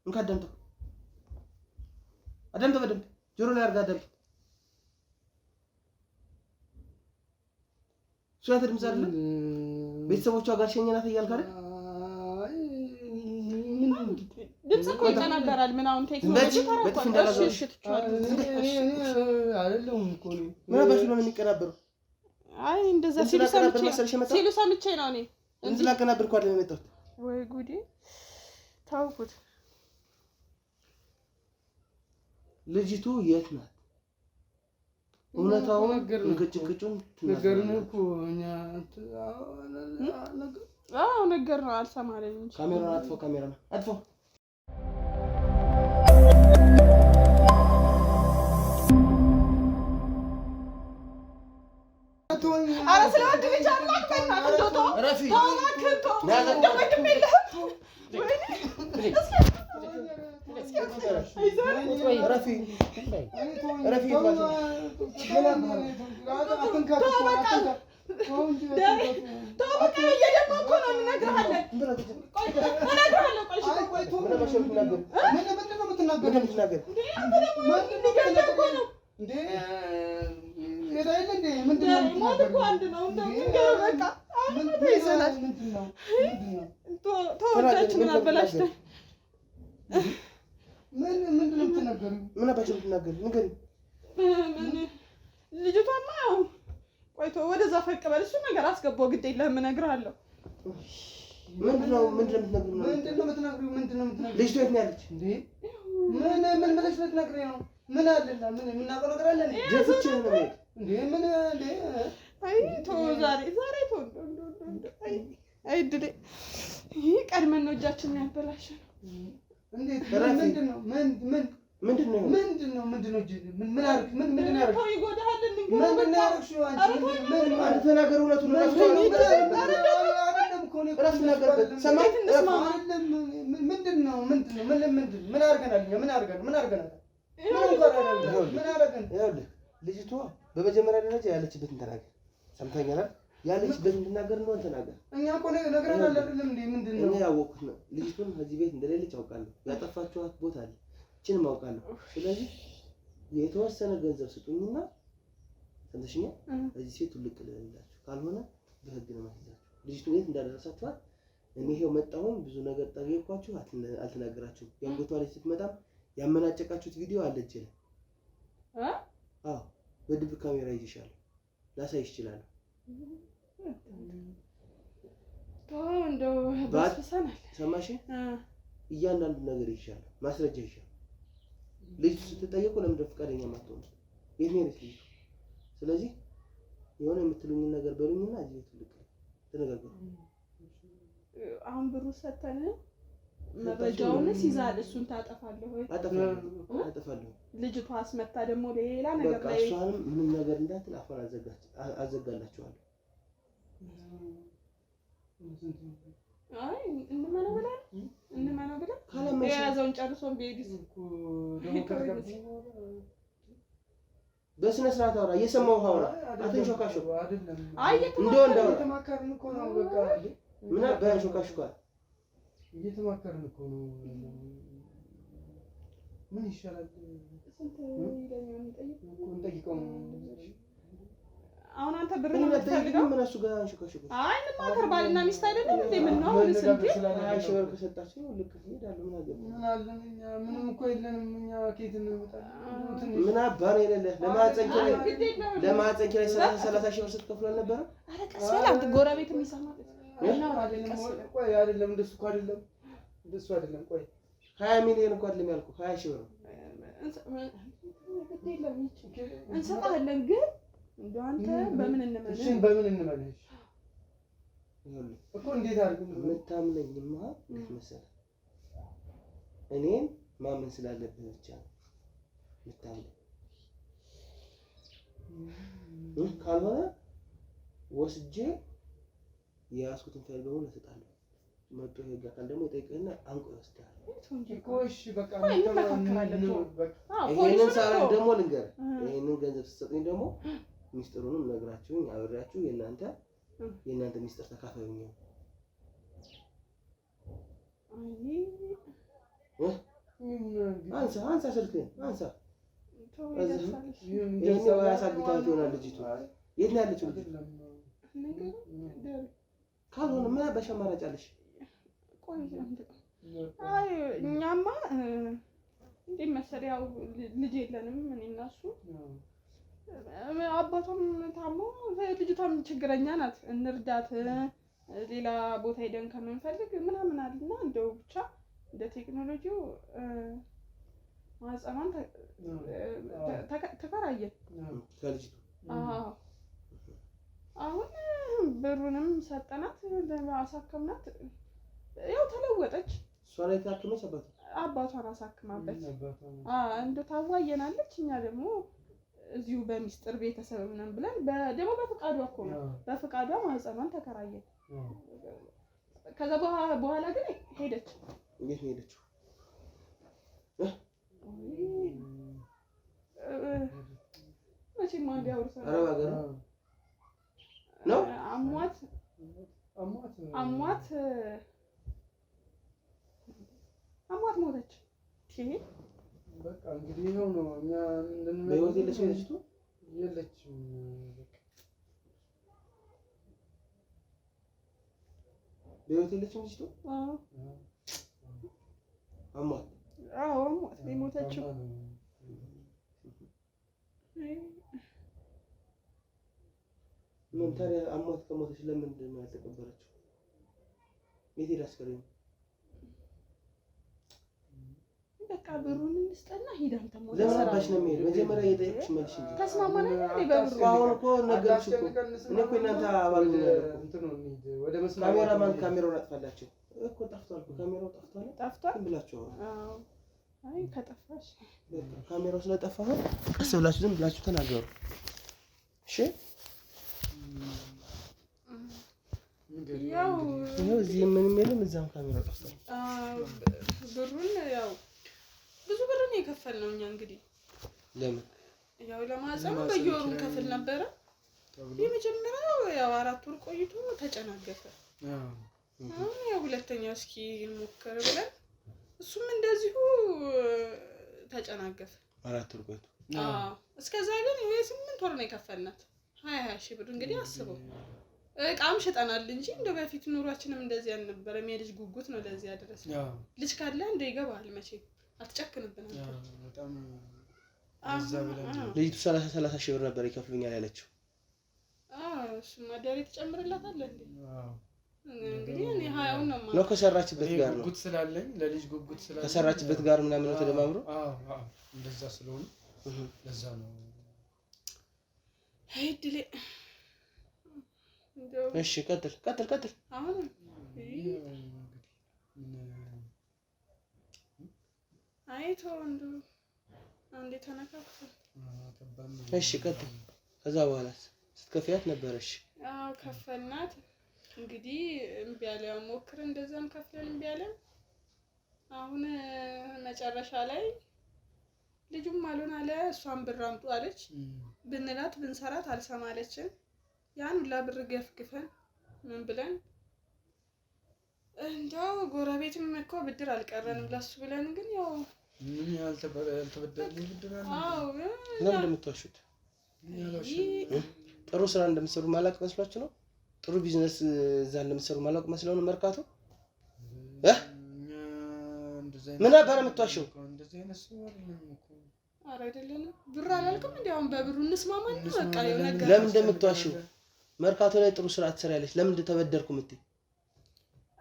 እንካ አዳምጠው፣ አዳምጠው በደንብ ጆሮ ላይ አድርጋ አዳምጠው። እሱ ያንተ ድምጽ አይደለም? ቤተሰቦቿ ጋር ሸኘናት እያልክ አይደል? ድምጽ እኮ ይተናገራል። ምን አሁን ቴክኖሎጂ ተራቋል። እሺ አይደለም እኮ ነው። ምን አባሽ ነው የሚቀናበረው? አይ እንደዛ ሲሉ ሰምቼ ነው እኔ እንጂ ላቀናብር እኮ አይደለም የመጣሁት። ወይ ጉዴ ታውቁት። ልጅቱ የት ናት? እውነታውን ግጭግጩን ነገርን እኮ እኛ ነገር ነው አልሰማለኝ እንጂ። ካሜራውን አጥፎ፣ ካሜራውን አጥፎ። ኧረ ስለወድ ብቻ አምላክ በእናትህ እንደው ተው እባክህ ተው። እንደው ወንድም የለህም? ልጅቷማ ያው ቆይቶ ወደዛ ፈቅ በል። እሱ ነገር አስገባው ግድ የለህም እነግርሃለሁ። ምንድነው የምትነግሪው? ልጅቷ የት ነው ያለች? ምን ብለሽ ልትነግሪኝ ነው? ምን አለና ምን የምናውቀው ነገር አለ እንዴ? ደፍቼ ነው እንዴ? ምን እንዴ? አይ ተው ዛሬ ተው። አይ ድዴ ይሄ ቀድመን ነው እጃችንን ያበላሸው። እንዴት? ምንድነው? ምን አርግ? ምንድነው ያርግ? ተው ይጎዳሃል እንዴ? ምንድነው ያርግሽው አንቺ? ምን አንተ ተናገር፣ እውነቱን ነው። አይደለም እኮ ነው እረፍት ነገር ሰማይ ምንድነው? ምን አርገናል? ምን አርገናል? ምን አረገን? ይኸውልህ ልጅቷ በመጀመሪያ ደረጃ ያለችበትን ተናገር። ሰምተኛል? ያለችበትን እንድናገር እንደሆነ ተናገር። እኛ እኮ ነግረናል አይደለም እንዴ? ምንድነው? እኔ ያወቅሁት ነው። ልጅቱን ከዚህ ቤት እንደሌለች አውቃለሁ። ያጠፋችኋት ቦታ አለ፣ እችንም አውቃለሁ። ስለዚህ የተወሰነ ገንዘብ ስጡኝና ሰምተሽኛል? እዚህ ሴት ልቅ ልላችሁ፣ ካልሆነ በህግ ነው ማስይዛችሁ። ልጅቱን የት እንዳደረሳችኋት እኔ ይሄው መጣሁኝ። ብዙ ነገር ጠየኳችሁ፣ አልተናገራችሁም። ያንጎቷ ልጅ ስትመጣም ያመናጨቃችሁት ቪዲዮ አለ እጄ ላይ። አዎ በድብቅ ካሜራ ይዤሻለሁ። ላሳይሽ እችላለሁ። እንደው ባስፈሰናል። ሰማሽ? እያንዳንዱ ነገር ይሻላል፣ ማስረጃ ይሻላል። ልጅ ስትጠየቁ ለምንድን ፈቃደኛ ማትሆኑ? የት ነው ልጅ? ስለዚህ የሆነ የምትሉኝ ነገር በሉኝና እዚህ ትልቅ ተነጋገሩ። አሁን ብሩ ሰተን መረጃውን ሲዛል እሱን ታጠፋለህ ወይ? አጠፋለሁ። ልጅቷ አስመታ ደግሞ ሌላ ነገር ላይ እሷንም ምንም ነገር እንዳትል አፋን አዘጋላችኋለሁ። አይ እንማነው ብላ የያዘውን ጨርሶን ቢሄድስ እኮ በስነ ስርዓት አውራ። እየሰማሁህ አውራ። አትንሾካሾክ። አይ እየተማከርን እኮ ነው። በቃ ምን አባንሾካሾካል? እየተማከርን እኮ ነው። ምን ይሻላል? ስንት ይለኛል እንጠይቀው። አሁን አንተ ብር ምን የምትፈልገው ምን እሱ ጋር አንሾካሾክ? አይ እንማከር ባልና ሚስት አይደለም እንዴ? ምን ነው ስንት አሽወር ከሰጣችሁ ልክ እሄዳለሁ። ምን አገባኝ? ምን አለን እኛ? ምንም እኮ የለንም እኛ። ከየት እንመጣለን? ምን አባር የሌለ ለማህፀን ኪራይ 30 ሺህ ብር ስትከፍሉ አልነበረ? ኧረ ቀስ በል አንተ ጎረቤት የሚሰማት ቆይ አይደለም፣ እንደሱ እኮ አይደለም፣ እንደሱ አይደለም። ቆይ 20 ሚሊዮን እኮ አይደለም ያልኩህ፣ 20 ሺህ ብር እንሰጣለን። ግን እንደው አንተ በምን እንመለስ? እሺ በምን እንመለስ እኮ? እንዴት አድርገን የምታምነኝማ እንዴት መሰለህ? እኔን ማመን ስላለብህ ብቻ ነው የምታምነኝ። ካልሆነ ወስጄ የያዝኩትን ፋይል በሙሉ እሰጣለሁ። መጥቶ ህግ አካል ደግሞ ይጠይቅህና አንቆ ይወስዳል እኮ። እሺ በቃ ይሄንን ሳረግ ደግሞ ልንገርህ፣ ይሄንን ገንዘብ ስትሰጡኝ ደግሞ ሚስጥሩንም ነግራችሁኝ አብሬያችሁ የእናንተ ሚስጥር ተካፋይ ሆኜ አንሳ ስልክህን አንሳ። ይሄን ያሳግታት ይሆናል ልጅቱ። የት ነው ያለችው ልጅቱ? ካልሆነ ምን በሸማራጭ አለሽ? አይ እኛማ እንዴት መሰለህ ያው ልጅ የለንም እኔ እና እሱ። አባቷም ታሞ ልጅቷም ችግረኛ ናት፣ እንርዳት ሌላ ቦታ ሄደን ከምንፈልግ ምናምን አለና እንደው ብቻ እንደ ቴክኖሎጂው ማህፀኗን ተከራየን ከልጅቱ። አሁን ብሩንም ሰጠናት፣ አሳከምናት። ያው ተለወጠች። እሷ ላይ ታክመች አባቷን አሳክማበት እንደው ታዋየናለች። እኛ ደግሞ እዚሁ በሚስጥር ቤተሰብ ምናምን ብለን ደግሞ በፍቃዷ እኮ ነው፣ በፍቃዷ ማህፀኗን ተከራየን። ከዛ በኋላ ግን ሄደች። እንዴት ነው ሄደችው? መቼም አንድ ያወርሰናል። አረብ ሀገር ነው አሟት ሞተች። በቃ እንግዲህ ይኸው ነው። እኛ በህይወት የለችም ልጅቱ? የለችም። በህይወት የለችም ልጅቱ? አሟት? አዎ አሟት ነው የሞተችው። ምን ታዲያ አሟት ከሞተች ለምንድን ነው ያልተቀበረችው? የት ሄዳ አስከሬኑ? በቃ ብሩን እንስጠና ሂድ አንተ ሞተ። ለምን አባሽ ነው የሚሄድ? መጀመሪያ የጠየቅሽ መልሽ እንጂ ተስማማን አይደል? በብሩ አሁን እኮ ነገርሽ እኮ እኔ እኮ እናንተ አባል ነው ወደ ካሜራማን ካሜራውን አጥፋላችሁ እኮ። ጠፍቷል እኮ ካሜራው ጠፍቷል ብላችሁ። አዎ አይ ከጠፋሽ ካሜራው ስለጠፋ ቀስ ብላችሁ ዝም ብላችሁ ተናገሩ። እሺ ያው እዚህ ምንም የለም፣ እዛም ካሜራው ጠፍቷል። ብሩን ያው ብዙ ብር ነው የከፈልነው እኛ። እንግዲህ ለምን ያው ለማህፀኑ በየወሩ ከፍል ነበረ። የመጀመሪያው ያው 4 ወር ቆይቶ ተጨናገፈ። ያው ሁለተኛው እስኪ ሞከር ብለን እሱም እንደዚሁ ተጨናገፈ። 4 ወር ቆይቶ እስከዛ ግን 8 ወር ነው የከፈልናት 20 ሺህ ብር። እንግዲህ አስበው እቃም ሽጠናል እንጂ እንደው በፊት ኑሯችንም እንደዚህ አልነበረም። የልጅ ጉጉት ነው ለዚህ ያደረሰ። ልጅ ካለ እንደው ይገባል መቼም አትጨክንብን አንተ። በጣም ልጅቱ 30 ሺህ ብር ነበር ይከፍሉኛል ያለችው። እሱ ማዳሪ ትጨምርላታለህ እንዴ? አዎ እንግዲህ እኔ 20 ነው ማለት ነው ከሰራችበት ጋር ነው ጉጉት ስላለኝ ለልጅ ጉጉት ስላለኝ ከሰራችበት ጋር ምናምን ነው ተደማምሮ። አዎ እንደዛ ስለሆነ ለዛ ነው። አይድሌ እሺ ቀጥል። አሁን አይቶ አንዴ ተነካክቶ እሺ ቀጥል። ከዛ በኋላስ ስትከፍያት ነበረሽ? አዎ ከፈልናት። እንግዲህ እምቢ አለ። ሞክር እንደዛም ከፍለን እምቢ አለ። አሁን መጨረሻ ላይ ልጁም አልሆን አለ። እሷን ብር አምጡ አለች። ብንላት ብንሰራት አልሰማለችን። ያን ሁላ ብር ገፍግፈን ምን ብለን እንደው ጎረቤትም እኮ ብድር አልቀረንም ለሱ ብለን ግን ያው ምን ያልተበደለ ብድር አለ። አዎ ለምን እንደምትዋሹት? ጥሩ ስራ እንደምትሰሩ ማላቅ መስሏችሁ ነው? ጥሩ ቢዝነስ እዛ እንደምትሰሩ ማላቅ መስለው ነው መርካቶ? ምን ነበር የምትዋሸው? እንደዚህ አይነት ሰው አይደለም እኮ። ኧረ አይደለንም። ብር አላልኩም እንዴ? አሁን በብሩ እንስማማን ነው በቃ የሆነ ነገር። ለምን እንደምትዋሸው? መርካቶ ላይ ጥሩ ስራ ትሰሪያለሽ። ለምን እንደተበደርኩ የምትይ?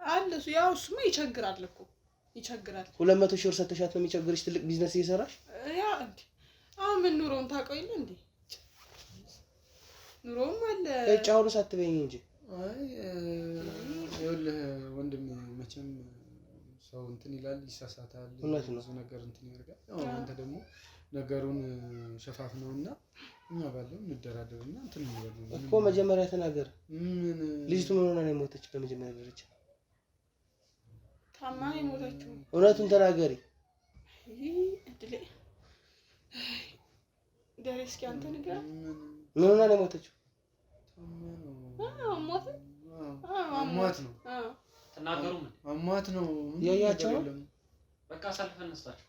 አለሱ ያው እሱማ ይቸግራል እኮ ይቸግራል። 200 ሺህ ብር ሰጥተሻት ነው የሚቸግርሽ ትልቅ ቢዝነስ እየሰራሽ? ያ እንዴ አሁን ምን ኑሮውን ታውቀው የለ እንዴ? ኑሮውም አለ። ጫውሩ ሳትበይኝ እንጂ። አይ ይኸውልህ ወንድም መቼም ሰው እንትን ይላል ይሳሳታል፣ ብዙ ነገር እንትን ያደርጋል። አዎ አንተ ደግሞ ነገሩን ሸፋፍነውና እኛ ባለው እንደራደርና እንትን ይወርዱ እኮ መጀመሪያ ተናገር። ልጅቱ ምን ሆና ነው የሞተች? በመጀመሪያ ደረጃ ታማ ነው የሞተችው። እውነቱን ተናገሪ። እድሌ ደረስኪ አንተ ነገር ምን ሆና ነው የሞተችው? አሟት ነው ተናገሩ። ምን አሟት ነው ያያቸው? በቃ ሰልፈን እንስጣቸው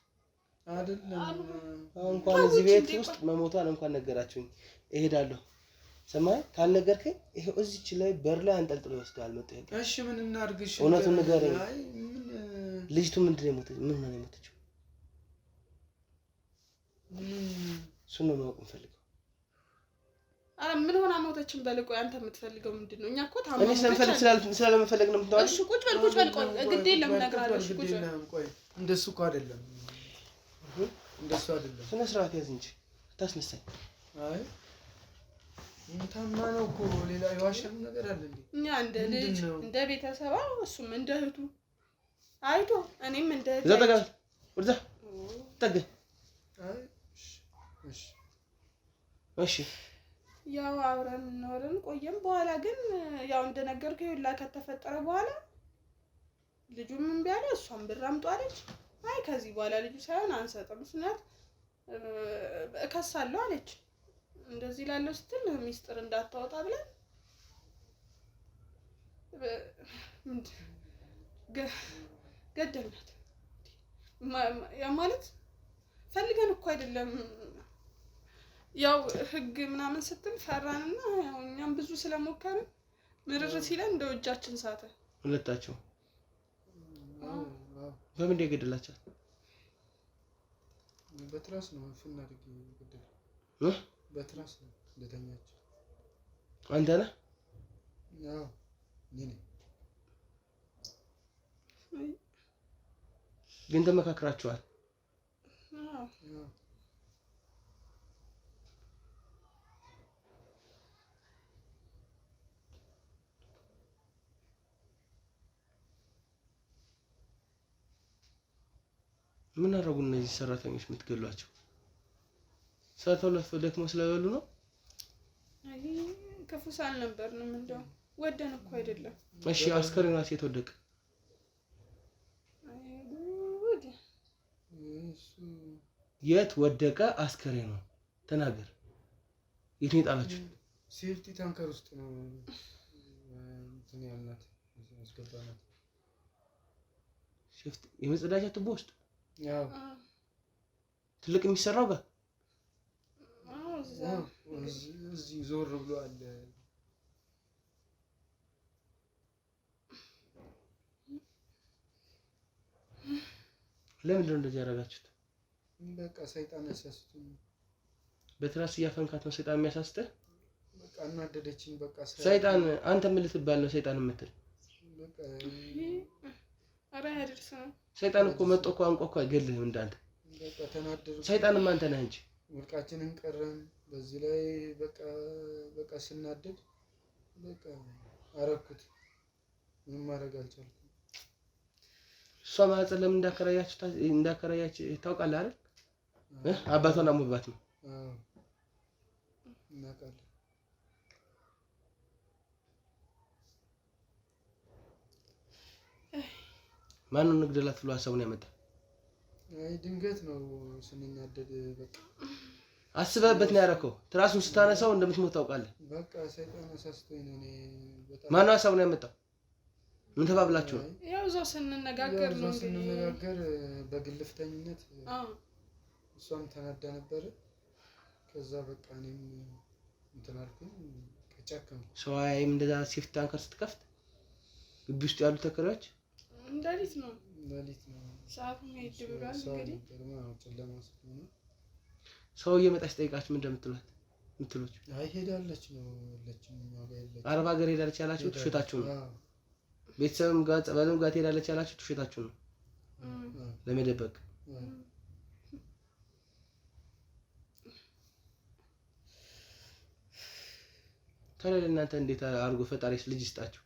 አይደለም። እንኳን እዚህ ቤት ውስጥ መሞቷን እንኳን ነገራችሁኝ እሄዳለሁ። ሰማይ ካልነገርከኝ ይሄው እዚች ላይ በር ላይ አንጠልጥሎ ይወስዳል። መጣ። እሺ ምን እናድርግሽ? እውነቱን ንገረኝ። አይ ምን ልጅቱ ምንድን ነው የሞተችው? ምን ነው የሞተችው? እሱን ነው ማወቅ የምፈልገው። ምን ሆና ሞተችን? በልቆ አንተ የምትፈልገው ምንድነው? እኛ እኮ ታማ እኔ ስለምፈልግ ነው የምትወጣው። እሺ ቁጭ በል ቆይ ግድ የለም እነግርሃለሁ። እሺ ቁጭ በል ቆይ እንደሱ እኮ አይደለም እንደሱ አይደለም። ስነ ስርዓት ያዝ እንጂ አታስነሳኝ። አይ ታማ ነው እኮ ሌላ የዋሸን ነገር አለ እንዴ? እኛ እንደ ልጅ እንደ ቤተሰብ እሱም እንደ እህቱ አይቶ እኔም እንደ እህቱ ዘጠጋል ወርዛ ተገ አይ እሺ ያው አብረን ኖርን ቆየም። በኋላ ግን ያው እንደነገርኩህ ይውላ ከተፈጠረ በኋላ ልጁም እምቢ አለ፣ እሷም ብር አምጡ አለች። አይ ከዚህ በኋላ ልጁ ሳይሆን አንሰጥም ስናት እከሳለሁ አለች። እንደዚህ ላለው ስትል ሚስጥር እንዳታወጣ ብለን ገደልናት። ማለት ፈልገን እኮ አይደለም። ያው ህግ ምናምን ስትል ፈራንና ያው እኛም ብዙ ስለሞከርን ምርር ሲለን እንደ እጃችን ሳተ። ሁለታቸው በምን እንደገደላቸው? በትራስ ነው ፍናድግ ገደል በትራስ ነው እንደተኛች። አንተ ነህ? ያው ነኝ። ግን ተመካክራችኋል? አዎ ምን አደረጉ እነዚህ ሰራተኞች የምትገሏቸው? ሰርተው ደክመው ስለበሉ ነው? አይ ክፉ ሳልነበርንም እንደው ወደን እኮ አይደለም። እሺ አስከሬኗ የት ወደቀ? የት ወደቀ አስከሬኗ? ተናገር። የት ነው የጣላችሁት? ሴፍቲ ታንከር ውስጥ ነው እንትን ያልናት ያስገባናት። ሴፍቲ የመጸዳጃ ቱቦ ውስጥ? ያው ትልቅ የሚሰራው ጋር? እዚህ ዞር ብሎ አለ። ለምንድን ነው እንደዚህ ያደረጋችሁት? በቃ ሰይጣን ያሳስቱኝ። በትራስ እያፈንካት ነው ሰይጣን የሚያሳስተህ? በቃ እናደደችኝ። በቃ ሰይጣን አንተ ምን ልትባል ነው ሰይጣን የምትል? በቃ ኧረ ያድርስህ። ሰይጣን እኮ መጥቶ እኮ አንቆ እኮ አይገልህም እንዳንተ። በቃ ተናደድኩ። ሰይጣንም አንተ ነህ እንጂ ወርቃችንን ቀረን። በዚህ ላይ በቃ ስናደድ በቃ አረኩት። ምንም ማድረግ አልቻልኩም። እሷ ማህፀን ለምን እንዳከራያች ታውቃለህ አይደል? አባቷን አሞባት ነው። አዎ እናውቃለን። ማንን እንግደላት ብሎ ሀሳቡን ያመጣ? አይ ድንገት ነው ስንናደድ በቃ አስበህበት ነው ያደረከው። ትራሱን ስታነሳው እንደምትሞት ታውቃለህ። በቃ ሰይጣን አሳስቶኝ ነው። እኔ በጣም ማነው ሀሳቡን ያመጣው? ምን ተባብላችሁ ነው? ያው እዛው ስንነጋገር ነው እንግዲህ ስንነጋገር በግልፍተኝነት እሷም ተናዳ ነበር። ከዛ በቃ እኔም እንትን አልኩኝ። ከጫከም ሰው አያይም እንደዛ ሴፍቲ ታንከር ስትከፍት ግቢ ውስጥ ያሉ ተከራዮች ሌሊት ነው ሰዓቱም ሄድ ብሏል። እንግዲህ ጨለማ ስለሆነ ሰው እየመጣች ጠይቃችሁ ምን እንደምትሉት ምትሉት? አይ ሄዳለች ነው ያለችው። ማጋ ያለች አረብ ሀገር ሄዳለች ያላችሁ ትሽታችሁ ነው። ቤተሰብም ጋር ጸበልም ጋር ሄዳለች ያላችሁ ትሽታችሁ ነው ለመደበቅ። ታዲያ እናንተ እንዴት አድርጎ ፈጣሪስ ልጅ ይስጣችሁ?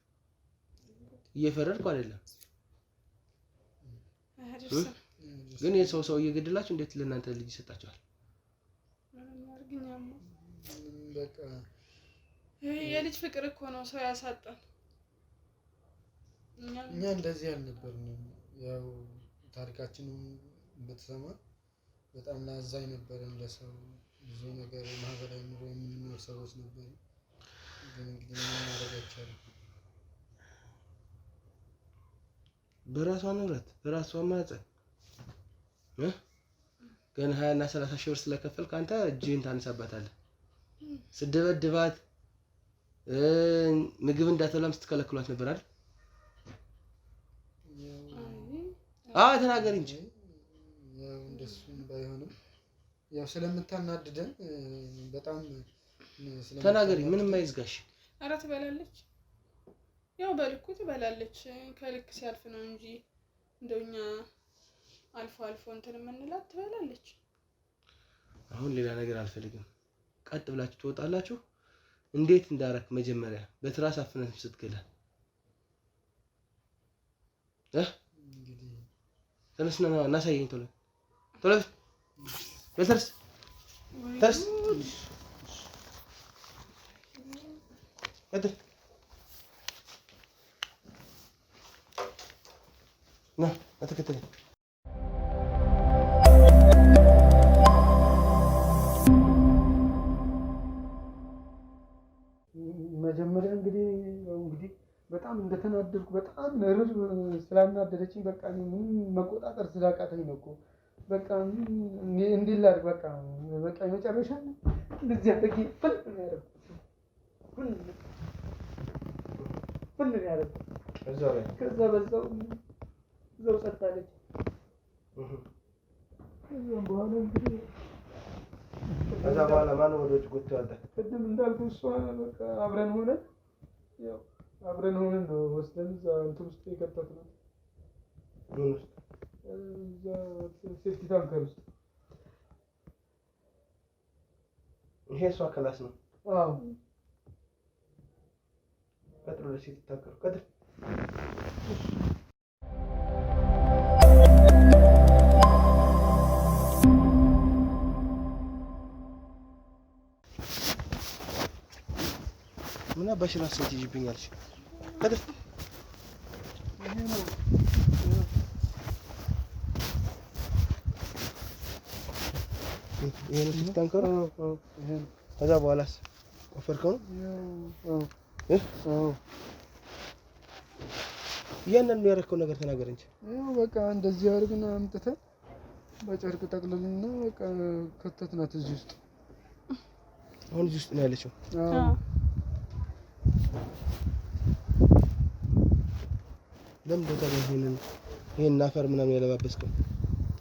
እየፈረድኩ አይደለም ግን የሰው እየገደላችሁ እንዴት ለእናንተ ልጅ ይሰጣችኋል? በቃ የልጅ ፍቅር እኮ ነው ሰው ያሳጣል። እኛ እንደዚህ አልነበርንም። ያው ታሪካችንን በተሰማ በጣም ላዛኝ ነበርን። ለሰው ብዙ ነገር ማህበራዊ ኑሮ የምንኖር ሰዎች ነበር። ግን እንግዲህ ምን ማድረግ አይቻልም። በራሷ ንብረት በራሷ ማህፀን ገና 20 እና 30 ሺህ ብር ስለከፈልክ አንተ እጅህን ታነሳባታለህ። ስደበድባት ምግብ እንዳትበላም ስትከለክሏት ነበር አይደል? ተናገር እንጂ። ያው እንደሱም ባይሆንም ያው ስለምታናድደን በጣም ተናገሪ። ምንም አይዝጋሽ። ኧረ ትበላለች። ያው በልኩ ትበላለች። ከልክ ሲያልፍ ነው እንጂ እንደኛ አልፎ እንትን የምንላት ትበላለች። አሁን ሌላ ነገር አልፈልግም። ቀጥ ብላችሁ ትወጣላችሁ። እንዴት እንዳረክ መጀመሪያ በትራስ አፍነን ስትገላ እንግዲህ ተነስና እናሳየኝ። ቶሎ በተርስ ና አትከተለኝ። መጀመሪያ እንግዲህ በጣም እንደተናደድኩ በጣም ነርቭ ስላናደደችኝ በቃ ምን መቆጣጠር ስላቃተኝ ነው እኮ በቃ እንዲህ ላድርግ በቃ መጨረሻ እንደዚህ አድርጌ ፍል ያደረኩት ከዛ በዛው ጸጥታለች። ከዛም በኋላ እንግዲህ ከዛ በኋላ ማነው ወደ ውጭ ጎትቶ ያወጣ? ቅድም እንዳልኩህ እሷ በቃ አብረን ሆነን ነው ወስደን እዛ እንትን ውስጥ የከተትናት። ምን ውስጥ? እዛ ሴፍቲ ታንከር ውስጥ። ይሄ እሷ ክላስ ነው? አዎ። ቀጥሎ ለሴፍቲ ታንከሩ ቀጥል። ምን አባሽን አስይጅብኛል? ቀጥል። ይሄን ሴፍቲ ታንከሩ? ከዛ በኋላስ ቆፈርከው ነው? እያንዳንዱ ያደረከው ነገር ተናገር እንጂ። ያው በቃ እንደዚህ አድርግና አምጥተን በጨርቅ ጠቅልልና በቃ ከተትናት እዚህ ውስጥ። አሁን እዚህ ውስጥ ነው ያለችው? አዎ። ለምን ቦታ ይሄን አፈር ምናምን ያለባበስከው?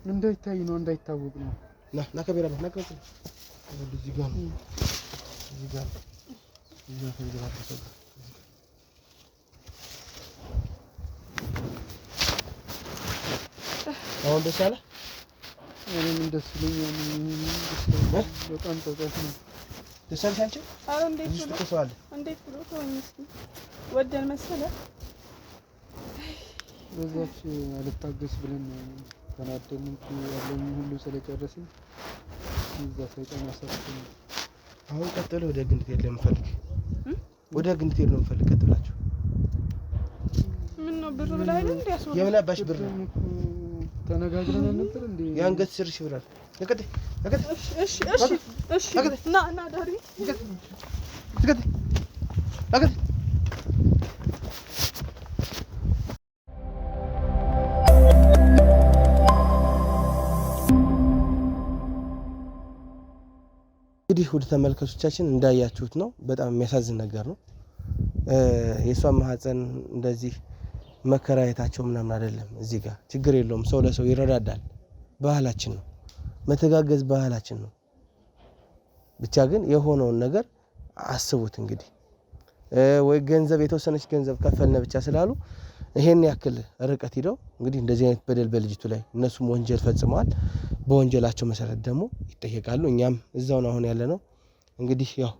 እንዳይታይ ነው፣ እንዳይታወቅ ነው። ና ከቢራ ነው። እዚህ ጋር ነው። እዚህ ጋር እዛ ተንገባገሰ። አሁን ደስ አለ። እኔም ደስ ይለኛል። በጣም ተቀት ነው። ደስ አለሽ አንቺ? አረ እንዴት እዚህ ብሎ ተሰዋለ። እንዴት ብሎ ተወኝ እስኪ ወደን መሰለ በዛች አልታገስ ብለን ተናደን ያለኝ ሁሉ ስለጨረስን እዛ ሰይጣን ያሰርኩኝ። አሁን ቀጥሎ ወደ ግንድ ሄድ ለምፈልግ ወደ ግንድ ሄድ ነው የምፈልግ። ቀጥላችሁ ምን ነው ብር ብላ አይደል እንዲያስወጣ የምን አባሽ ብር ነው? ተነጋግረን ነበር እንዴ? የአንገት ስር ሺህ ብር አለ። ነቀጥ እሺ ና ዳሪ ነቀጥ እንግዲህ ወደ ተመልካቾቻችን እንዳያችሁት ነው። በጣም የሚያሳዝን ነገር ነው። የሷን ማህፀን እንደዚህ መከራየታቸው ምናምን አይደለም። እዚህ ጋር ችግር የለውም። ሰው ለሰው ይረዳዳል። ባህላችን ነው። መተጋገዝ ባህላችን ነው። ብቻ ግን የሆነውን ነገር አስቡት። እንግዲህ ወይ ገንዘብ የተወሰነች ገንዘብ ከፈልነ ብቻ ስላሉ ይሄን ያክል ርቀት ሂደው እንግዲህ እንደዚህ አይነት በደል በልጅቱ ላይ እነሱም ወንጀል ፈጽመዋል። በወንጀላቸው መሰረት ደግሞ ይጠየቃሉ። እኛም እዛው ነው አሁን ያለ ነው። እንግዲህ ያው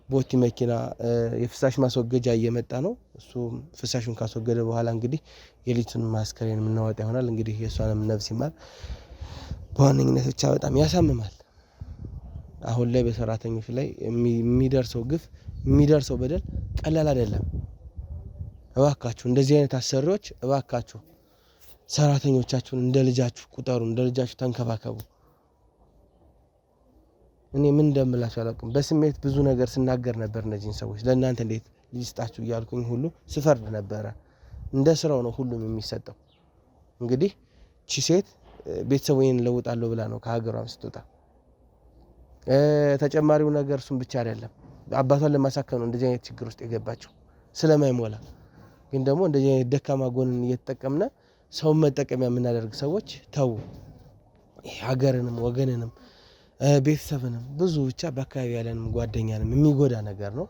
ቦቲ መኪና የፍሳሽ ማስወገጃ እየመጣ ነው። እሱ ፍሳሹን ካስወገደ በኋላ እንግዲህ የልጅቱን ማስከሬን የምናወጣ ይሆናል። እንግዲህ የእሷንም ነፍስ ይማር። በዋነኝነት ብቻ በጣም ያሳምማል። አሁን ላይ በሰራተኞች ላይ የሚደርሰው ግፍ የሚደርሰው በደል ቀላል አይደለም። እባካችሁ እንደዚህ አይነት አሰሪዎች እባካችሁ ሰራተኞቻችሁን እንደ ልጃችሁ ቁጠሩ፣ እንደ ልጃችሁ ተንከባከቡ። እኔ ምን እንደምላችሁ አላውቅም። በስሜት ብዙ ነገር ስናገር ነበር። እነዚህን ሰዎች ለእናንተ እንዴት ልስጣችሁ እያልኩኝ ሁሉ ስፈርድ ነበረ። እንደ ስራው ነው ሁሉም የሚሰጠው። እንግዲህ እቺ ሴት ቤተሰቦቼን እለውጣለሁ ብላ ነው ከሀገሯም ስትወጣ። ተጨማሪው ነገር እሱም ብቻ አይደለም፣ አባቷን ለማሳከም ነው እንደዚህ አይነት ችግር ውስጥ የገባቸው ስለማይሞላ። ግን ደግሞ እንደዚህ አይነት ደካማ ጎንን እየተጠቀምነ ሰውን መጠቀሚያ የምናደርግ ሰዎች ተው። ሀገርንም ወገንንም ቤተሰብንም ብዙ ብቻ በአካባቢ ያለንም ጓደኛንም የሚጎዳ ነገር ነው።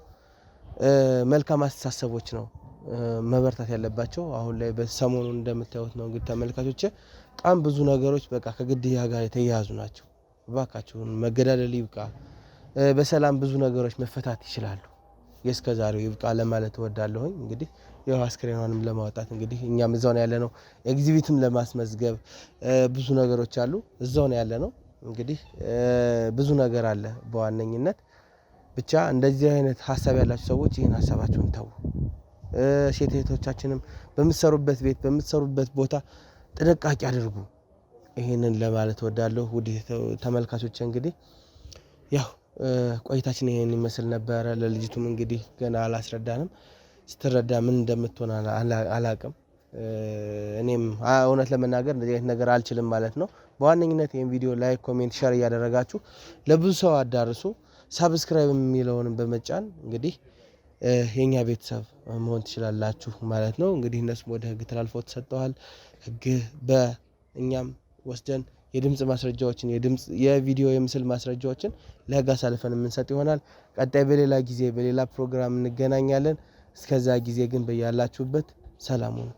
መልካም አስተሳሰቦች ነው መበርታት ያለባቸው። አሁን ላይ በሰሞኑ እንደምታዩት ነው እንግዲህ ተመልካቾች፣ በጣም ብዙ ነገሮች በቃ ከግድያ ጋር የተያያዙ ናቸው። እባካችሁን መገዳደል ይብቃ። በሰላም ብዙ ነገሮች መፈታት ይችላሉ። የእስከዛሬው ይብቃ ለማለት እወዳለሁኝ። እንግዲህ ያው አስክሬኗንም ለማውጣት እንግዲህ እኛም እዛው ነው ያለነው። ኤግዚቢትም ለማስመዝገብ ብዙ ነገሮች አሉ። እዛው ነው ያለነው። እንግዲህ ብዙ ነገር አለ። በዋነኝነት ብቻ እንደዚህ አይነት ሀሳብ ያላችሁ ሰዎች ይህን ሀሳባችሁን ተዉ። ሴት እህቶቻችንም በምትሰሩበት ቤት በምትሰሩበት ቦታ ጥንቃቄ አድርጉ። ይህንን ለማለት እወዳለሁ። ውድ ተመልካቾች እንግዲህ ያው ቆይታችን ይሄን ይመስል ነበረ። ለልጅቱም እንግዲህ ገና አላስረዳንም። ስትረዳ ምን እንደምትሆን አላቅም። እኔም እውነት ለመናገር እንደዚህ አይነት ነገር አልችልም ማለት ነው። በዋነኝነት ይህን ቪዲዮ ላይክ፣ ኮሜንት፣ ሸር እያደረጋችሁ ለብዙ ሰው አዳርሱ። ሳብስክራይብ የሚለውንም በመጫን እንግዲህ የኛ ቤተሰብ መሆን ትችላላችሁ ማለት ነው። እንግዲህ እነሱም ወደ ህግ ተላልፈው ተሰጥተዋል። ህግ በእኛም ወስደን የድምጽ ማስረጃዎችን የቪዲዮ የምስል ማስረጃዎችን ለህግ አሳልፈን የምንሰጥ ይሆናል። ቀጣይ በሌላ ጊዜ በሌላ ፕሮግራም እንገናኛለን። እስከዛ ጊዜ ግን በያላችሁበት ሰላም ሁኑ።